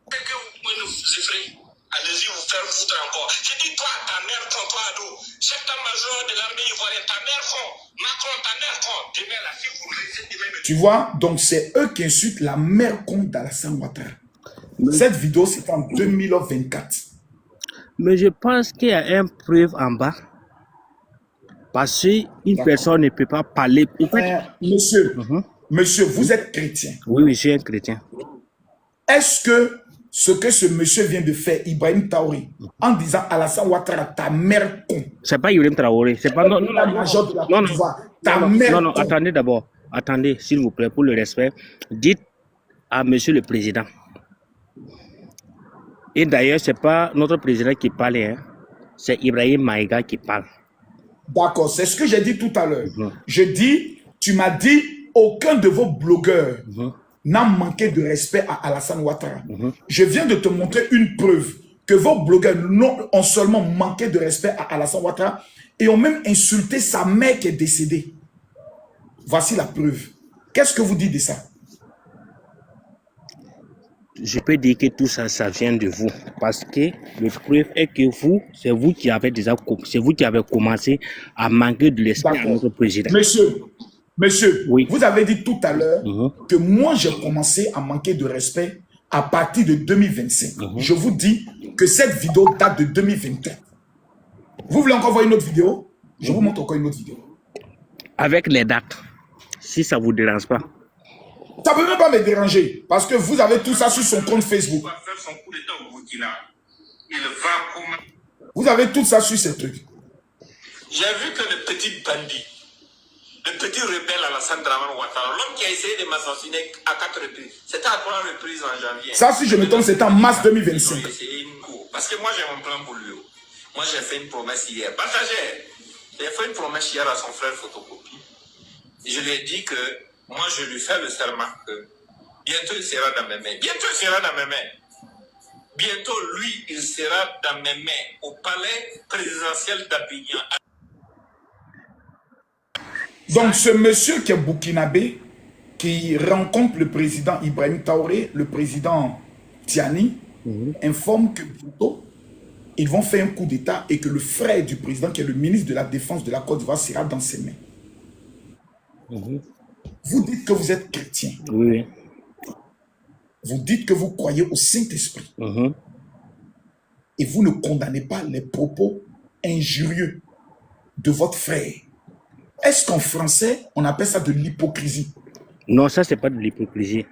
Est-ce que vous pouvez nous effrayer? Allez-y vous faire foutre encore. J'ai dit toi, ta mère con, toi ado, chef d'état-major de l'armée ivoirienne, ta mère con, Macron, ta mère con. Demain la fille vous laissez. Tu vois, donc c'est eux qui insultent la mère con d'Alassane Ouattara. Cette vidéo, c'est en 2024. Mais je pense qu'il y a une preuve en bas. Parce qu'une personne ne peut pas parler. En fait, monsieur, vous êtes chrétien. Oui, je suis un chrétien. Est-ce que ce monsieur vient de faire, Ibrahim Traoré, en disant Alassane Ouattara, ta mère con. C'est pas Ibrahim Traoré. C'est pas. Non, attendez d'abord. Attendez, s'il vous plaît, pour le respect. Dites à monsieur le président. Et d'ailleurs, c'est pas notre président qui parle, hein. C'est Ibrahim Maïga qui parle. D'accord, c'est ce que j'ai dit tout à l'heure. Je dis, tu m'as dit, aucun de vos blogueurs n'a manqué de respect à Alassane Ouattara. Je viens de te montrer une preuve que vos blogueurs ont seulement manqué de respect à Alassane Ouattara et ont même insulté sa mère qui est décédée. Voici la preuve. Qu'est-ce que vous dites de ça? Je peux dire que tout ça, ça vient de vous. Parce que le preuve est que c'est vous qui avez commencé à manquer de respect à notre président. Monsieur, oui. Vous avez dit tout à l'heure que moi, j'ai commencé à manquer de respect à partir de 2025. Je vous dis que cette vidéo date de 2024. Vous voulez encore voir une autre vidéo? Je vous montre encore une autre vidéo. Avec les dates, si ça ne vous dérange pas. Ça ne peut même pas me déranger, parce que vous avez tout ça sur son compte Facebook. Vous avez tout ça sur ces trucs. J'ai vu que le petit bandit, le petit rebelle Alassane Ouattara, l'homme qui a essayé de m'assassiner à 4 reprises, c'était à 3 reprises en janvier. Ça, si je me trompe, c'était en mars 2025. Parce que moi, j'ai mon plan pour lui. Moi, j'ai fait une promesse hier. Partagez. J'ai fait une promesse hier à son frère Photocopie. Je lui ai dit que moi, je lui fais le serment que bientôt, il sera dans mes mains. Bientôt, il sera dans mes mains. Bientôt, lui, il sera dans mes mains au palais présidentiel d'Abidjan. Donc, ce monsieur qui est burkinabé, qui rencontre le président Ibrahim Traoré, le président Tiani, informe que bientôt, ils vont faire un coup d'État et que le frère du président, qui est le ministre de la Défense de la Côte d'Ivoire, sera dans ses mains. Vous dites que vous êtes chrétien. Oui. Vous dites que vous croyez au Saint-Esprit. Et vous ne condamnez pas les propos injurieux de votre frère. Est-ce qu'en français, on appelle ça de l'hypocrisie? Non, ça, c'est pas de l'hypocrisie.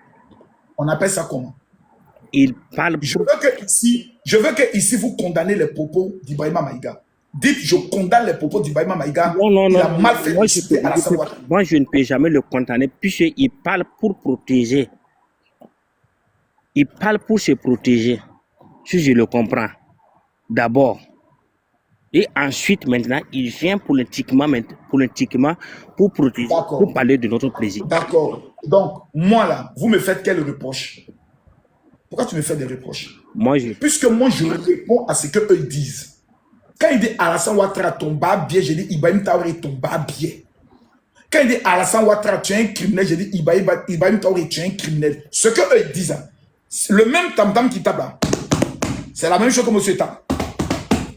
On appelle ça comment? Il parle... Je veux que ici, vous condamnez les propos d'Ibrahima Maïga. Dites, je condamne les propos d'Ibrahima Maïga. Non. Il a mal fait. Moi, je ne peux jamais le condamner, puisqu'il parle pour protéger. Il parle pour se protéger. Si je le comprends. D'abord. Et ensuite, maintenant, il vient politiquement pour protéger, pour parler de notre président. D'accord. Donc, moi là, vous me faites quel reproche? Pourquoi tu me fais des reproches? Puisque moi, je réponds à ce qu'eux ils disent. Quand il dit Alassane Ouattara tomba bien, je dis Ibrahim Traoré tomba bien. Quand il dit Alassane Ouattara tu es un criminel, je dis Ibrahim Traoré tu es un criminel. Ce qu'eux ils disent, le même tam-tam qui tape là, c'est la même chose que monsieur tape.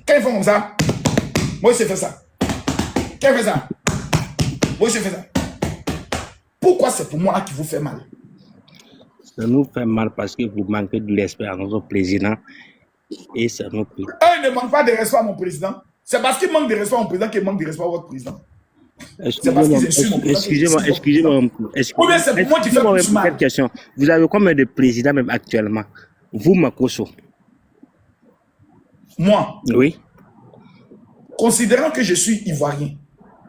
Quand ils font comme ça, moi je fais ça. Quand ils font ça, moi je fais ça. Pourquoi c'est pour moi là qui vous fait mal? Ça nous fait mal parce que vous manquez de respect à notre président et ça nous plaît. Eux ne manquent pas de respect à mon président. C'est parce qu'ils manquent de respect à mon président qu'ils manquent de respect à votre président. C'est parce qu'ils insultent mon président. Excusez-moi. Ou bien c'est pour moi qui fais plus mal. Cette question. Vous avez combien de présidents même actuellement? Vous, Makosso? Moi? Oui. Considérant que je suis ivoirien,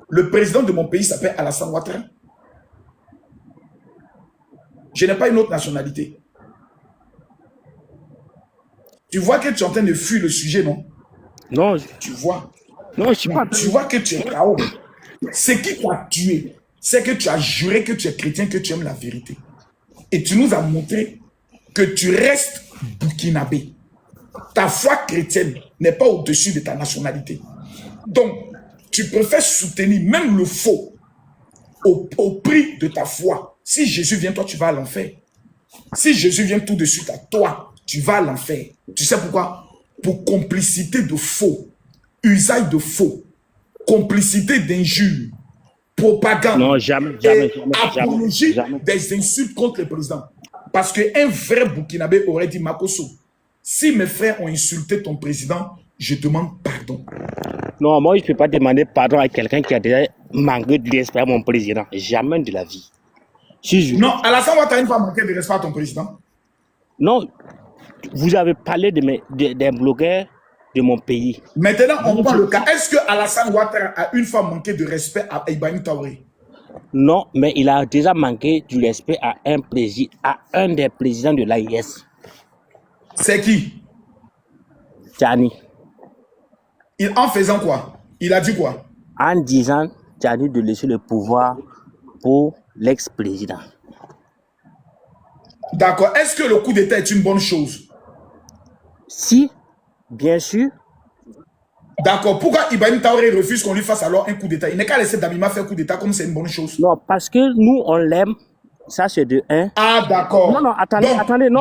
le président de mon pays s'appelle Alassane Ouattara. Je n'ai pas une autre nationalité. Tu vois que tu es en train de fuir le sujet, non? Non, Tu vois. non, je suis pas. Tu vois que tu es KO. Ce qui t'a tué, c'est que tu as juré que tu es chrétien, que tu aimes la vérité. Et tu nous as montré que tu restes burkinabé. Ta foi chrétienne n'est pas au-dessus de ta nationalité. Donc, tu préfères soutenir même le faux au prix de ta foi. Si Jésus vient, toi, tu vas à l'enfer. Si Jésus vient tout de suite à toi, tu vas à l'enfer. Tu sais pourquoi? Pour complicité de faux, usage de faux, complicité d'injures, propagande Non, jamais, et jamais, apologie jamais. des insultes contre le président. Parce qu'un vrai Burkinabé aurait dit, Makosso, si mes frères ont insulté ton président, je demande pardon. Non, moi, je ne peux pas demander pardon à quelqu'un qui a déjà manqué de respect à mon président. Jamais de la vie. Si je... Non, Alassane Ouattara n'a pas manqué de respect à ton président. Non, vous avez parlé des blogueurs de mon pays. Maintenant, on prend le cas. Est-ce que Alassane Ouattara a une fois manqué de respect à Ibrahim Traoré? Non, mais il a déjà manqué du respect à un des présidents de l'AIS. C'est qui? Tchani. En faisant quoi? Il a dit quoi? En disant, Tchani de laisser le pouvoir pour l'ex-président. D'accord. Est-ce que le coup d'État est une bonne chose? Si, bien sûr. D'accord. Pourquoi Ibrahim Traoré refuse qu'on lui fasse alors un coup d'État? Il n'est qu'à laisser Damima faire coup d'État comme c'est une bonne chose. Non, parce que nous, on l'aime. Ça, c'est de 1. Ah, d'accord. Non, non, attendez, non,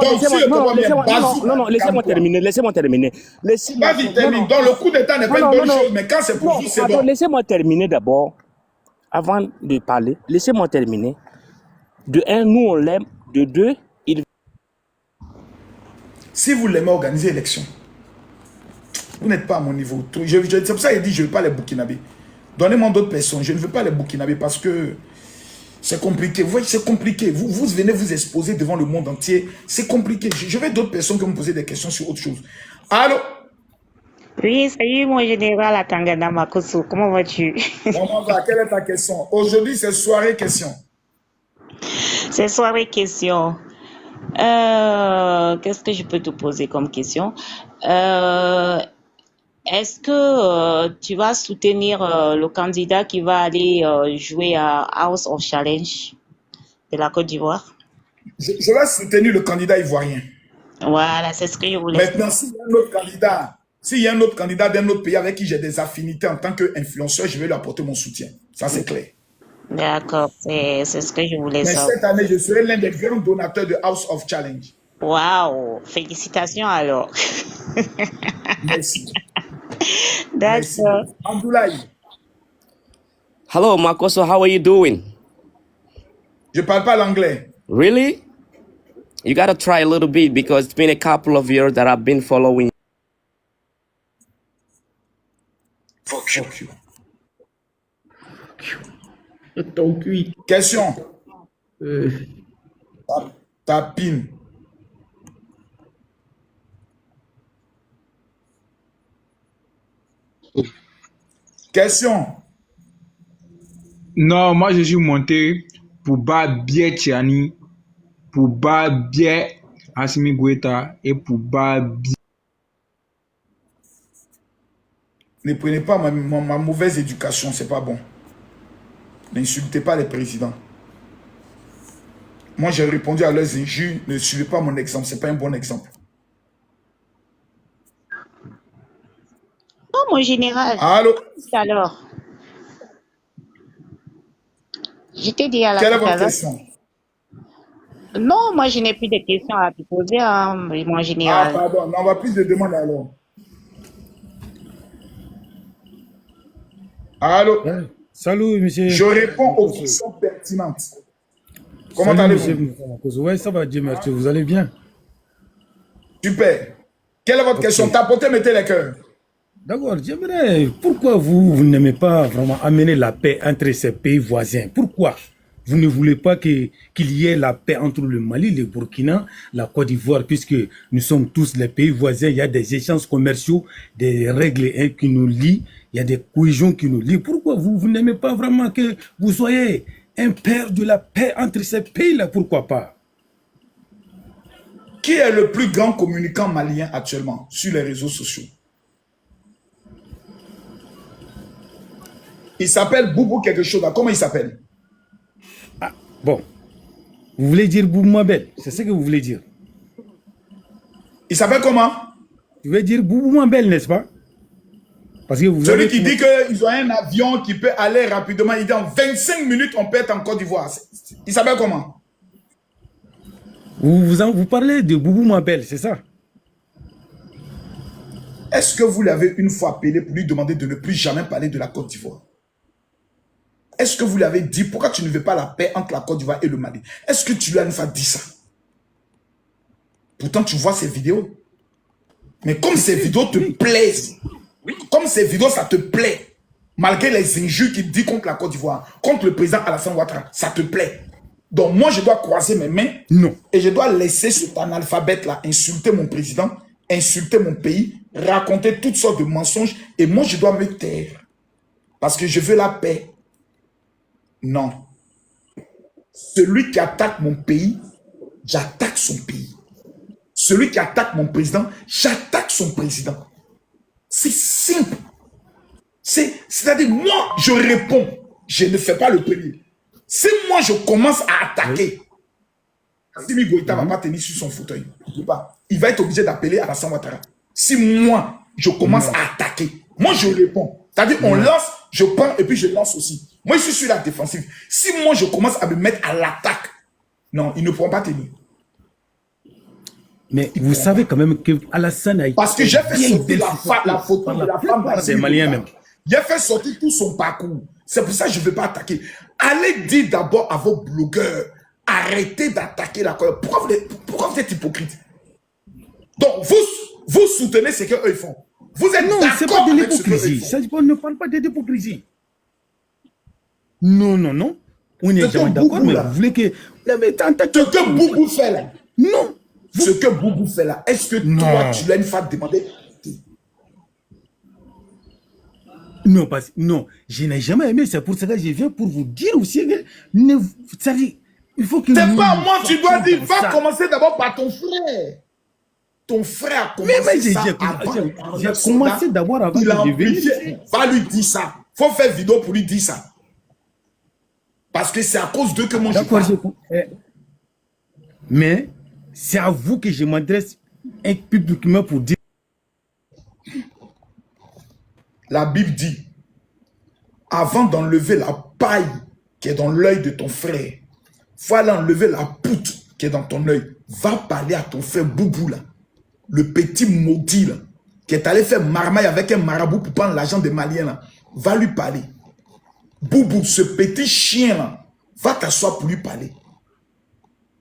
laissez-moi terminer. Vas-y, termine. Donc, le coup d'État n'est pas une bonne chose, mais quand c'est pour vous, c'est bon. Laissez-moi terminer d'abord. Avant de parler, laissez-moi terminer. De 1, nous, on l'aime. De 2, il... Si vous l'aimez organiser l'élection, vous n'êtes pas à mon niveau. C'est pour ça qu'il dit, je ne veux pas les Burkinabés. Donnez-moi d'autres personnes. Je ne veux pas les Burkinabés parce que c'est compliqué. Vous voyez, c'est compliqué. Vous venez vous exposer devant le monde entier. C'est compliqué. Je veux d'autres personnes qui me poser des questions sur autre chose. Allô? Oui, salut mon général à Tangana Makosso. Comment vas-tu? Comment va? Quelle est ta question? Aujourd'hui, c'est soirée question. C'est soirée question. Qu'est-ce que je peux te poser comme question? Est-ce que tu vas soutenir le candidat qui va aller jouer à House of Challenge de la Côte d'Ivoire? Je vais soutenir le candidat ivoirien. Voilà, c'est ce que je voulais. Maintenant, s'il y a un autre candidat d'un autre pays avec qui j'ai des affinités en tant qu'influenceur, je vais lui apporter mon soutien. Ça, c'est clair. D'accord, c'est ce que je voulais Mais savoir. cette année, je serai l'un des grands donateurs de House of Challenge. Waouh, félicitations alors. Merci. D'accord. Abdoulaye. Hello, Makoso. How are you doing? Je parle pas l'anglais. Really? You gotta try a little bit because it's been a couple of years that I've been following. Fuck you. Ton cul. Question. Tapine. Question. Non, moi je suis monté pour battre bien Tchani, pour battre bien Assimi Goïta et pour battre bien... Ne prenez pas ma mauvaise éducation, c'est pas bon. N'insultez pas les présidents. Moi, j'ai répondu à leurs injures. Ne suivez pas mon exemple, c'est pas un bon exemple. Oh, mon général. Allô? Alors, je t'ai dit à la Quelle est votre question? Non, moi je n'ai plus de questions à te poser, hein, mon général. Ah, pardon, on va plus de demandes alors. Allô? Salut, monsieur. Je réponds aux questions pertinentes. Comment allez-vous? Oui, ça va, Dieu merci. Vous allez bien? Super. Quelle est votre question? Tapotez, mettez les cœurs. D'accord, j'aimerais. Pourquoi vous n'aimez pas vraiment amener la paix entre ces pays voisins? Pourquoi vous ne voulez pas qu'il y ait la paix entre le Mali, le Burkina, la Côte d'Ivoire, puisque nous sommes tous les pays voisins, il y a des échanges commerciaux, des règles qui nous lient, il y a des cohésions qui nous lient. Pourquoi vous n'aimez pas vraiment que vous soyez un père de la paix entre ces pays-là? Pourquoi pas? Qui est le plus grand communicant malien actuellement sur les réseaux sociaux? Il s'appelle Boubou quelque chose. Comment il s'appelle? Ah, bon. Vous voulez dire Boubou Mabel? C'est ce que vous voulez dire? Il s'appelle comment? Vous voulez dire Boubou Mabel, n'est-ce pas? Parce que vous Celui avez... qui dit qu'ils ont un avion qui peut aller rapidement. Il dit en 25 minutes, on peut être en Côte d'Ivoire. Il s'appelle comment? Vous parlez de Boubou Mabel, c'est ça? Est-ce que vous l'avez une fois appelé pour lui demander de ne plus jamais parler de la Côte d'Ivoire? Est-ce que vous lui avez dit pourquoi tu ne veux pas la paix entre la Côte d'Ivoire et le Mali? Est-ce que tu lui as une fois dit ça? Pourtant, tu vois ces vidéos. Mais comme ces vidéos te plaisent, comme ces vidéos, ça te plaît, malgré les injures qu'il dit contre la Côte d'Ivoire, contre le président Alassane Ouattara, ça te plaît. Donc moi, je dois croiser mes mains et je dois laisser cet analphabète-là insulter mon président, insulter mon pays, raconter toutes sortes de mensonges et moi, je dois me taire parce que je veux la paix. Non. Celui qui attaque mon pays, j'attaque son pays. Celui qui attaque mon président, j'attaque son président. C'est simple. C'est-à-dire, moi, je réponds. Je ne fais pas le premier. Si moi, je commence à attaquer, Assimi Goïta ne va pas tenir sur son fauteuil. Il va être obligé d'appeler Alassane Ouattara. Si moi, je commence à attaquer, moi, je réponds. C'est-à-dire, on lance, je prends et puis je lance aussi. Moi, je suis sur la défensive. Si moi, je commence à me mettre à l'attaque, non, ils ne pourront pas tenir. Mais vous savez quand même que Alassane a été... Parce que j'ai fait sortir la photo de la femme des Maliens même. J'ai fait sortir tout son parcours. C'est pour ça que je ne vais pas attaquer. Allez dire d'abord à vos blogueurs, arrêtez d'attaquer la colère. Pourquoi vous êtes hypocrite? Donc, vous soutenez ce qu'eux font. Vous êtes non, c'est pas de l'hypocrisie. On ne parle pas de l'hypocrisie. Non, non, non. On est jamais d'accord, mais vous voulez que... Ce que Boubou fait là. Non. Ce que Boubou fait là, est-ce que toi, tu l'as une fois demandé? Non, non, je n'ai jamais aimé, c'est pour ça que je viens pour vous dire aussi que il faut que... C'est pas moi, tu dois dire, va commencer d'abord par ton frère. Ton frère a commencé ça avant. J'ai commencé d'abord avant de venir. Va lui dire ça. Faut faire vidéo pour lui dire ça. Parce que c'est à cause d'eux que moi je parle. Mais c'est à vous que je m'adresse publiquement pour dire. La Bible dit, avant d'enlever la paille qui est dans l'œil de ton frère, faut aller enlever la poutre qui est dans ton œil. Va parler à ton frère Boubou là, le petit maudit là, qui est allé faire marmaille avec un marabout pour prendre l'argent des Maliens là. Va lui parler. Boubou, ce petit chien là, va t'asseoir pour lui parler.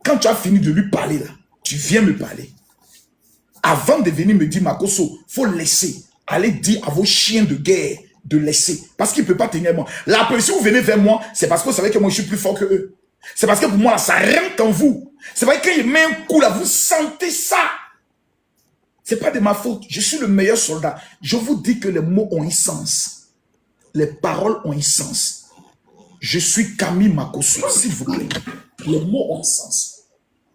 Quand tu as fini de lui parler là, tu viens me parler. Avant de venir me dire, Makosso, faut laisser. Allez dire à vos chiens de guerre de laisser. Parce qu'il ne peut pas tenir moi. Là, si vous venez vers moi, c'est parce que vous savez que moi, je suis plus fort que eux. C'est parce que pour moi, là, ça rentre en vous. C'est vrai que quand il met un coup là, vous sentez ça. C'est pas de ma faute. Je suis le meilleur soldat. Je vous dis que les mots ont un sens. Les paroles ont un sens. Je suis Camille Makosso, s'il vous plaît. Les mots ont un sens.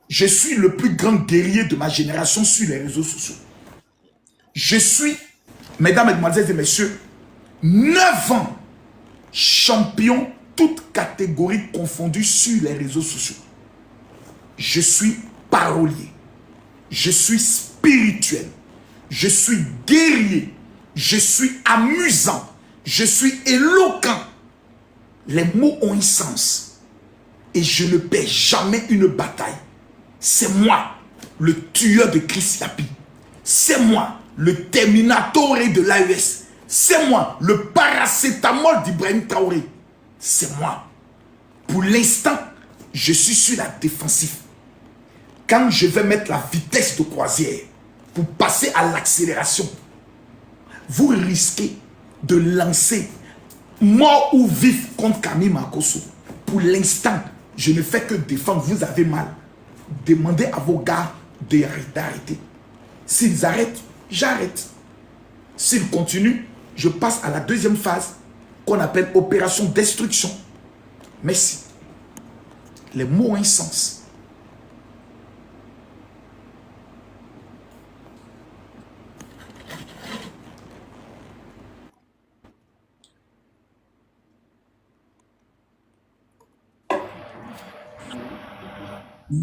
Je suis le plus grand guerrier de ma génération sur les réseaux sociaux. Je suis, mesdames, mesdemoiselles et messieurs, 9 ans champion, toutes catégories confondues sur les réseaux sociaux. Je suis parolier. Je suis spirituel. Je suis guerrier. Je suis amusant. Je suis éloquent. Les mots ont un sens. Et je ne perds jamais une bataille. C'est moi, le tueur de Chris Yapi. C'est moi, le Terminator de l'AES. C'est moi, le paracétamol d'Ibrahim Traoré. C'est moi. Pour l'instant, je suis sur la défensive. Quand je vais mettre la vitesse de croisière pour passer à l'accélération, vous risquez de lancer mort ou vif contre Camille Makosso. Pour l'instant, je ne fais que défendre. Vous avez mal. Demandez à vos gars d'arrêter. S'ils arrêtent, j'arrête. S'ils continuent, je passe à la deuxième phase qu'on appelle opération destruction. Merci. Les mots ont un sens.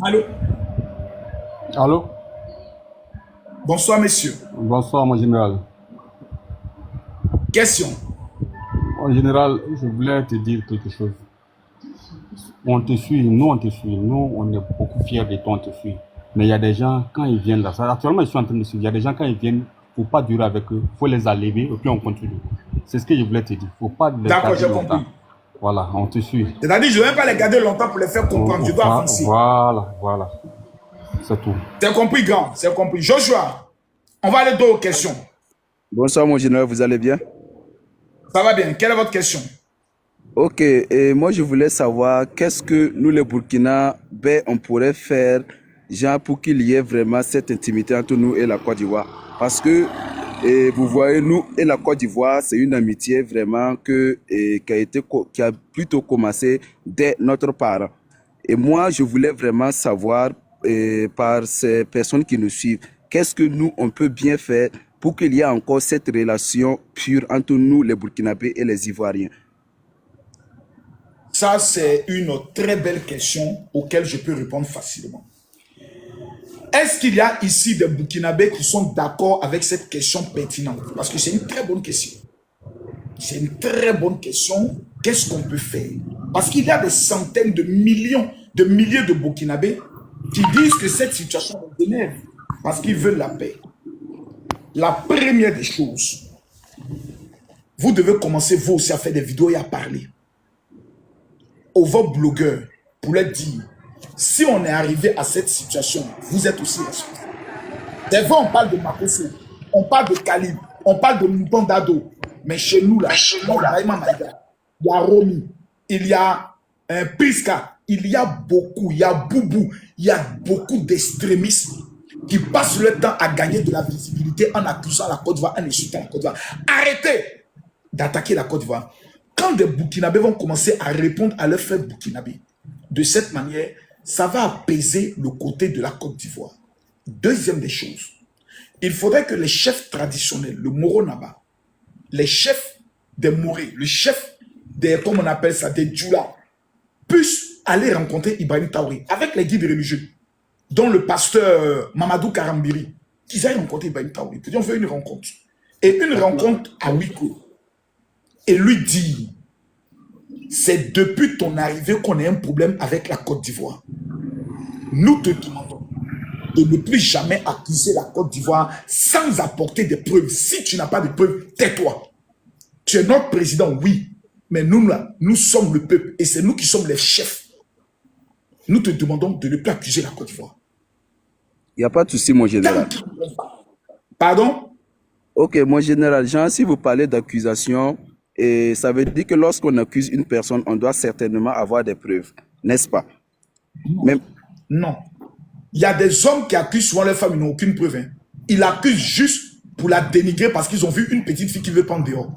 Allô? Allô? Bonsoir, monsieur. Bonsoir, mon général. Question. Mon général, je voulais te dire quelque chose. On te suit, nous on te suit, nous on est beaucoup fiers de toi, on te suit. Mais il y a des gens, quand ils viennent là, actuellement je suis en train de suivre, il y a des gens quand ils viennent, il ne faut pas durer avec eux, il faut les enlever et puis on continue. C'est ce que je voulais te dire, il ne faut pas les D'accord, garder j'ai longtemps. compris. Voilà, on te suit. C'est-à-dire, je ne vais pas les garder longtemps pour les faire comprendre, je dois avancer. Voilà, c'est tout. C'est compris, grand, c'est compris. Joshua, on va aller aux questions. Bonsoir, mon général, vous allez bien? Ça va bien, quelle est votre question? Ok, et moi je voulais savoir qu'est-ce que nous les Burkinabés on pourrait faire genre pour qu'il y ait vraiment cette intimité entre nous et la Côte d'Ivoire. Parce que vous voyez, nous et la Côte d'Ivoire, c'est une amitié vraiment qui a plutôt commencé dès notre part. Et moi je voulais vraiment savoir par ces personnes qui nous suivent, qu'est-ce que nous on peut bien faire pour qu'il y ait encore cette relation pure entre nous les Burkinabés et les Ivoiriens. Ça, c'est une très belle question auquel je peux répondre facilement. Est-ce qu'il y a ici des Burkinabés qui sont d'accord avec cette question pertinente? Parce que c'est une très bonne question. C'est une très bonne question. Qu'est-ce qu'on peut faire? Parce qu'il y a des centaines de milliers de Burkinabés qui disent que cette situation est énerve parce qu'ils veulent la paix. La première des choses, vous devez commencer vous aussi à faire des vidéos et à parler vos blogueurs pour leur dire, si on est arrivé à cette situation, vous êtes aussi responsable. Des fois, on parle de Makosso, on parle de Khalid, on parle de Mouton Dado, mais chez nous, là, il y a Romy, il y a Priska, il y a beaucoup, il y a Boubou, il y a beaucoup d'extrémistes qui passent leur temps à gagner de la visibilité en accusant la Côte d'Ivoire, en insultant la Côte d'Ivoire. Arrêtez d'attaquer la Côte d'Ivoire. Quand des Burkinabés vont commencer à répondre à leurs frères burkinabés, de cette manière, ça va apaiser le côté de la Côte d'Ivoire. Deuxième des choses, il faudrait que les chefs traditionnels, le Moro Naba, les chefs des Morés, le chef des, comment on appelle ça, des Djoula, puissent aller rencontrer Ibrahim Traoré avec les guides religieux, dont le pasteur Mamadou Karambiri, qu'ils aillent rencontrer Ibrahim Traoré. Puis on fait une rencontre. Et une rencontre à huis clos. Et lui dit, c'est depuis ton arrivée qu'on a un problème avec la Côte d'Ivoire. Nous te demandons de ne plus jamais accuser la Côte d'Ivoire sans apporter des preuves. Si tu n'as pas de preuves, tais-toi. Tu es notre président, oui, mais nous là, nous sommes le peuple et c'est nous qui sommes les chefs. Nous te demandons de ne plus accuser la Côte d'Ivoire. Il n'y a pas de souci, mon général. Pardon? Ok, mon général, Jean, si vous parlez d'accusation, et ça veut dire que lorsqu'on accuse une personne, on doit certainement avoir des preuves, n'est-ce pas? Non. Même... non. Il y a des hommes qui accusent souvent leurs femmes, ils n'ont aucune preuve. Hein. Ils l'accusent juste pour la dénigrer parce qu'ils ont vu une petite fille qui veut prendre dehors.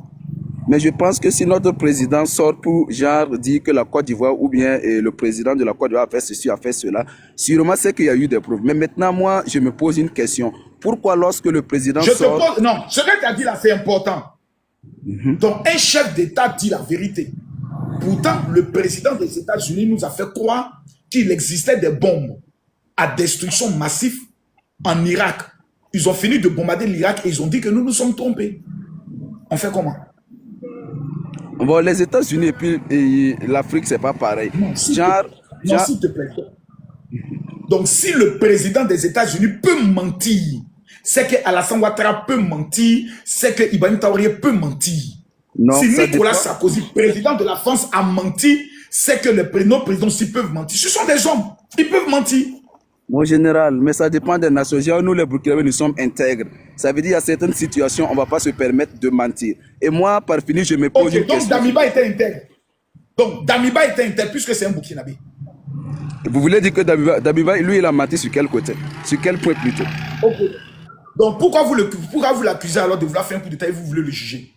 Mais je pense que si notre président sort pour genre dire que la Côte d'Ivoire ou bien le président de la Côte d'Ivoire a fait ceci, a fait cela, sûrement c'est qu'il y a eu des preuves. Mais maintenant, moi, je me pose une question. Pourquoi lorsque le président sort... Non, ce que tu as dit là, c'est important. Donc, un chef d'État dit la vérité. Pourtant, le président des États-Unis nous a fait croire qu'il existait des bombes à destruction massive en Irak. Ils ont fini de bombarder l'Irak et ils ont dit que nous nous sommes trompés. On fait comment? Bon, les États-Unis et puis l'Afrique, c'est pas pareil. Non, s'il te plaît. Donc, si le président des États-Unis peut mentir, c'est que Alassane Ouattara peut mentir, c'est que Ibrahim Traoré peut mentir. Non, si Nicolas Sarkozy, président de la France, a menti, c'est que nos présidents aussi peuvent mentir. Ce sont des hommes, ils peuvent mentir. Mon général, mais ça dépend des nations. Nous, les Burkinabés, nous sommes intègres. Ça veut dire qu'à certaines situations, on ne va pas se permettre de mentir. Et moi, par fini, je me pose une question. Donc, Damiba était intègre. Donc, Damiba était intègre puisque c'est un Burkinabé. Vous voulez dire que Damiba, lui, il a menti sur quel côté? Sur quel point plutôt? Ok. Donc, pourquoi vous l'accusez alors de vouloir faire un coup d'État et vous voulez le juger?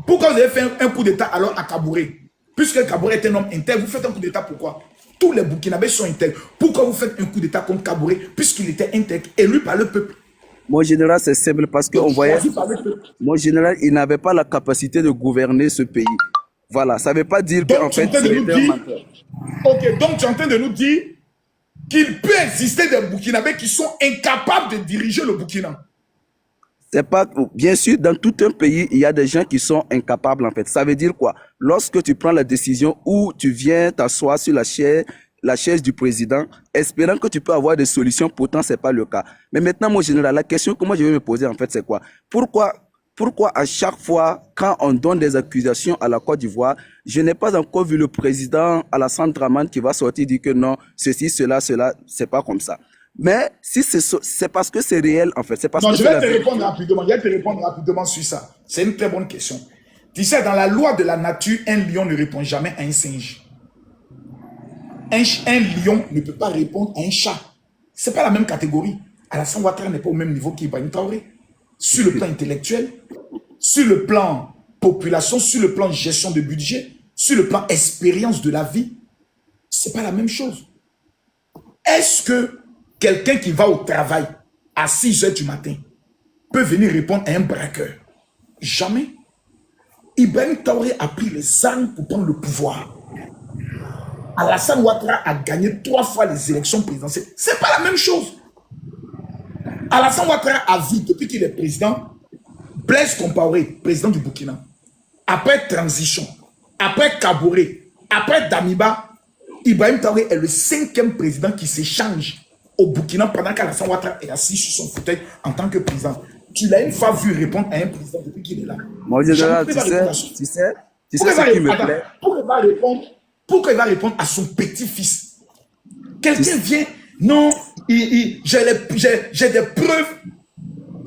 Pourquoi vous avez fait un coup d'État alors à Kabouré? Puisque Kabouré est un homme intègre, vous faites un coup d'État pourquoi? Tous les Burkinabés sont intègres. Pourquoi vous faites un coup d'État contre Kabouré puisqu'il était intègre, élu par le peuple? Mon général, c'est simple parce qu'on voyait... Mon général, il n'avait pas la capacité de gouverner ce pays. Voilà, ça ne veut pas dire qu'en fait, il était un menteur. Ok, donc tu es en train de nous dire qu'il peut exister des Burkinabés qui sont incapables de diriger le Burkina. C'est pas, bien sûr, dans tout un pays, il y a des gens qui sont incapables, en fait. Ça veut dire quoi? Lorsque tu prends la décision où tu viens t'asseoir sur la chaise du président, espérant que tu peux avoir des solutions, pourtant, c'est pas le cas. Mais maintenant, mon général, la question que moi je vais me poser, en fait, c'est quoi? Pourquoi à chaque fois, quand on donne des accusations à la Côte d'Ivoire, je n'ai pas encore vu le président Alassane Dramane qui va sortir dire que non, ceci, cela, c'est pas comme ça. Mais si c'est parce que c'est réel, en fait. C'est parce non, que je vais te répondre rapidement. Je vais te répondre rapidement sur ça. C'est une très bonne question. Tu sais, dans la loi de la nature, un lion ne répond jamais à un singe. Un lion ne peut pas répondre à un chat. C'est pas la même catégorie. Alassane Ouattara n'est pas au même niveau qu'Ibrahim Traoré. Sur le plan intellectuel, sur le plan population, sur le plan gestion de budget, sur le plan expérience de la vie, c'est pas la même chose. Est-ce que quelqu'un qui va au travail à 6 h du matin peut venir répondre à un braqueur? Jamais. Ibrahim Traoré a pris les armes pour prendre le pouvoir. Alassane Ouattara a gagné 3 fois les élections présidentielles. C'est pas la même chose. Alassane Ouattara a vu, depuis qu'il est président, Blaise Compaoré, président du Burkina, après transition, après Kaboré, après Damiba, Ibrahim Traoré est le 5e président qui s'échange au Burkina pendant qu'Alassane Ouattara est assis sur son fauteuil en tant que président. Tu l'as une fois vu répondre à un président depuis qu'il est là. Mon général, tu sais ce qui me plaît. Pourquoi il va répondre à son petit-fils? Quelqu'un vient, non, j'ai des preuves.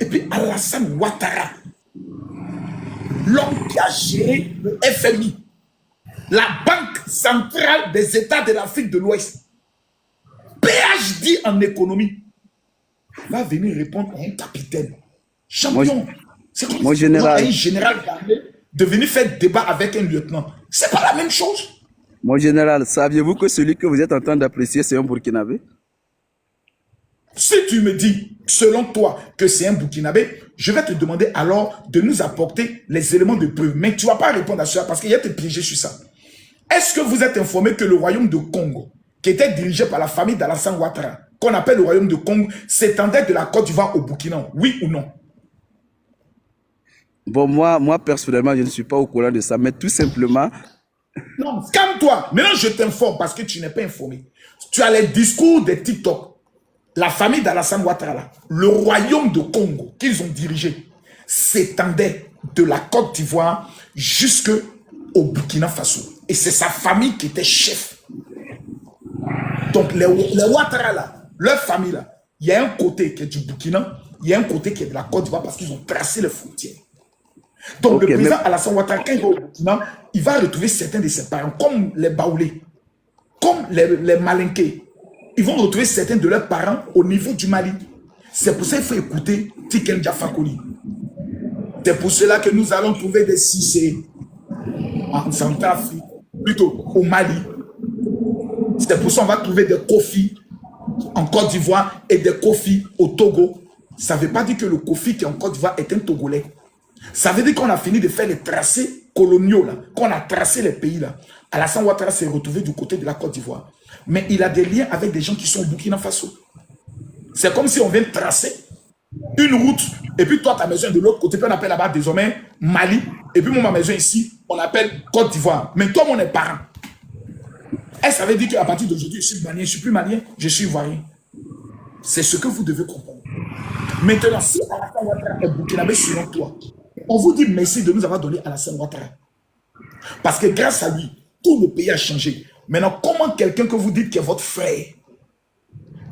Et puis Alassane Ouattara, l'homme qui a géré le FMI, la Banque centrale des États de l'Afrique de l'Ouest, PhD en économie, va venir répondre à un capitaine, champion. C'est comme si un général de venir faire débat avec un lieutenant. C'est pas la même chose. Mon général, saviez-vous que celui que vous êtes en train d'apprécier, c'est un Burkinabé? Si tu me dis, selon toi, que c'est un Burkinabé, je vais te demander alors de nous apporter les éléments de preuve. Mais tu ne vas pas répondre à ça parce qu'il y a te piéger sur ça. Est-ce que vous êtes informé que le royaume de Congo, qui était dirigé par la famille d'Alassane Ouattara, qu'on appelle le royaume de Congo, s'étendait de la Côte d'Ivoire au Burkina? Oui ou non? Bon, moi, personnellement, je ne suis pas au courant de ça, mais tout simplement... Non, calme-toi. Maintenant, je t'informe parce que tu n'es pas informé. Tu as les discours de TikTok. La famille d'Alassane Ouattara, le royaume de Congo qu'ils ont dirigé, s'étendait de la Côte d'Ivoire jusqu'au Burkina Faso. Et c'est sa famille qui était chef. Donc, les Ouattara, là, leur famille, là, il y a un côté qui est du Burkina, il y a un côté qui est de la Côte d'Ivoire parce qu'ils ont tracé les frontières. Donc, le président Alassane Ouattara, quand il va au Burkina, il va retrouver certains de ses parents, comme les Baoulés, comme les Malinqués. Ils vont retrouver certains de leurs parents au niveau du Mali. C'est pour ça qu'il faut écouter Tiken Diafakoli. C'est pour cela que nous allons trouver des Cissé en Centrafrique, plutôt au Mali. C'est pour ça qu'on va trouver des Kofi en Côte d'Ivoire et des Kofi au Togo. Ça ne veut pas dire que le Kofi qui est en Côte d'Ivoire est un Togolais. Ça veut dire qu'on a fini de faire les tracés coloniaux, qu'on a tracé les pays. Là. Alassane Ouattara s'est retrouvé du côté de la Côte d'Ivoire. Mais il a des liens avec des gens qui sont au Burkina Faso. C'est comme si on vient tracer une route, et puis toi, ta maison est de l'autre côté, puis on appelle là-bas désormais Mali, et puis moi, ma maison ici, on appelle Côte d'Ivoire. Mais toi, on est parents. Et ça veut dire qu'à partir d'aujourd'hui, je suis malien, je ne suis plus malien, je suis ivoirien. C'est ce que vous devez comprendre. Maintenant, si Alassane Ouattara est burkinabé selon toi, on vous dit merci de nous avoir donné Alassane Ouattara. Parce que grâce à lui, tout le pays a changé. Maintenant, comment quelqu'un que vous dites qui est votre frère,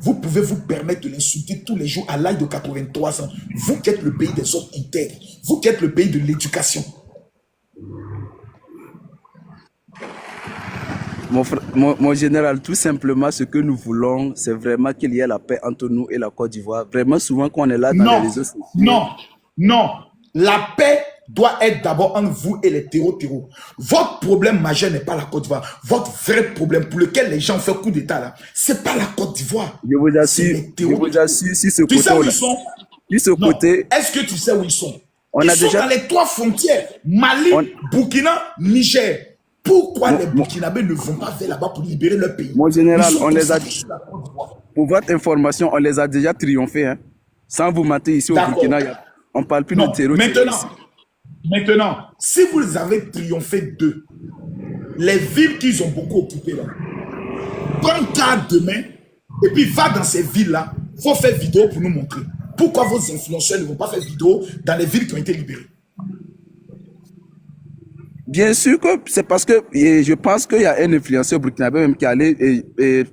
vous pouvez vous permettre de l'insulter tous les jours à l'âge de 83 ans, vous qui êtes le pays des hommes intègres, vous qui êtes le pays de l'éducation. Mon général, tout simplement, ce que nous voulons, c'est vraiment qu'il y ait la paix entre nous et la Côte d'Ivoire. Vraiment, souvent, quand on est là dans les réseaux sociaux... Non. La paix doit être d'abord entre vous et les terreaux. Votre problème majeur n'est pas la Côte d'Ivoire. Votre vrai problème pour lequel les gens font coup d'État, là, c'est pas la Côte d'Ivoire. Je vous assure, si ce côté... Tu sais où ils sont? Est-ce que tu sais où ils sont? Ils sont dans les 3 frontières. Mali, Burkina, Niger. Pourquoi les Burkinabés ne vont pas vers là-bas pour libérer leur pays? Mon général, on les a... Pour votre information, on les a déjà triomphés. Hein. Sans vous mentir, ici au Burkina, on ne parle plus de terrorisme. Maintenant, si vous avez triomphé d'eux, les villes qu'ils ont beaucoup occupées là, prends cas demain et puis va dans ces villes-là, il faut faire vidéo pour nous montrer. Pourquoi vos influenceurs ne vont pas faire vidéo dans les villes qui ont été libérées? Bien sûr que c'est parce que je pense qu'il y a un influenceur burkinabé même qui est allé et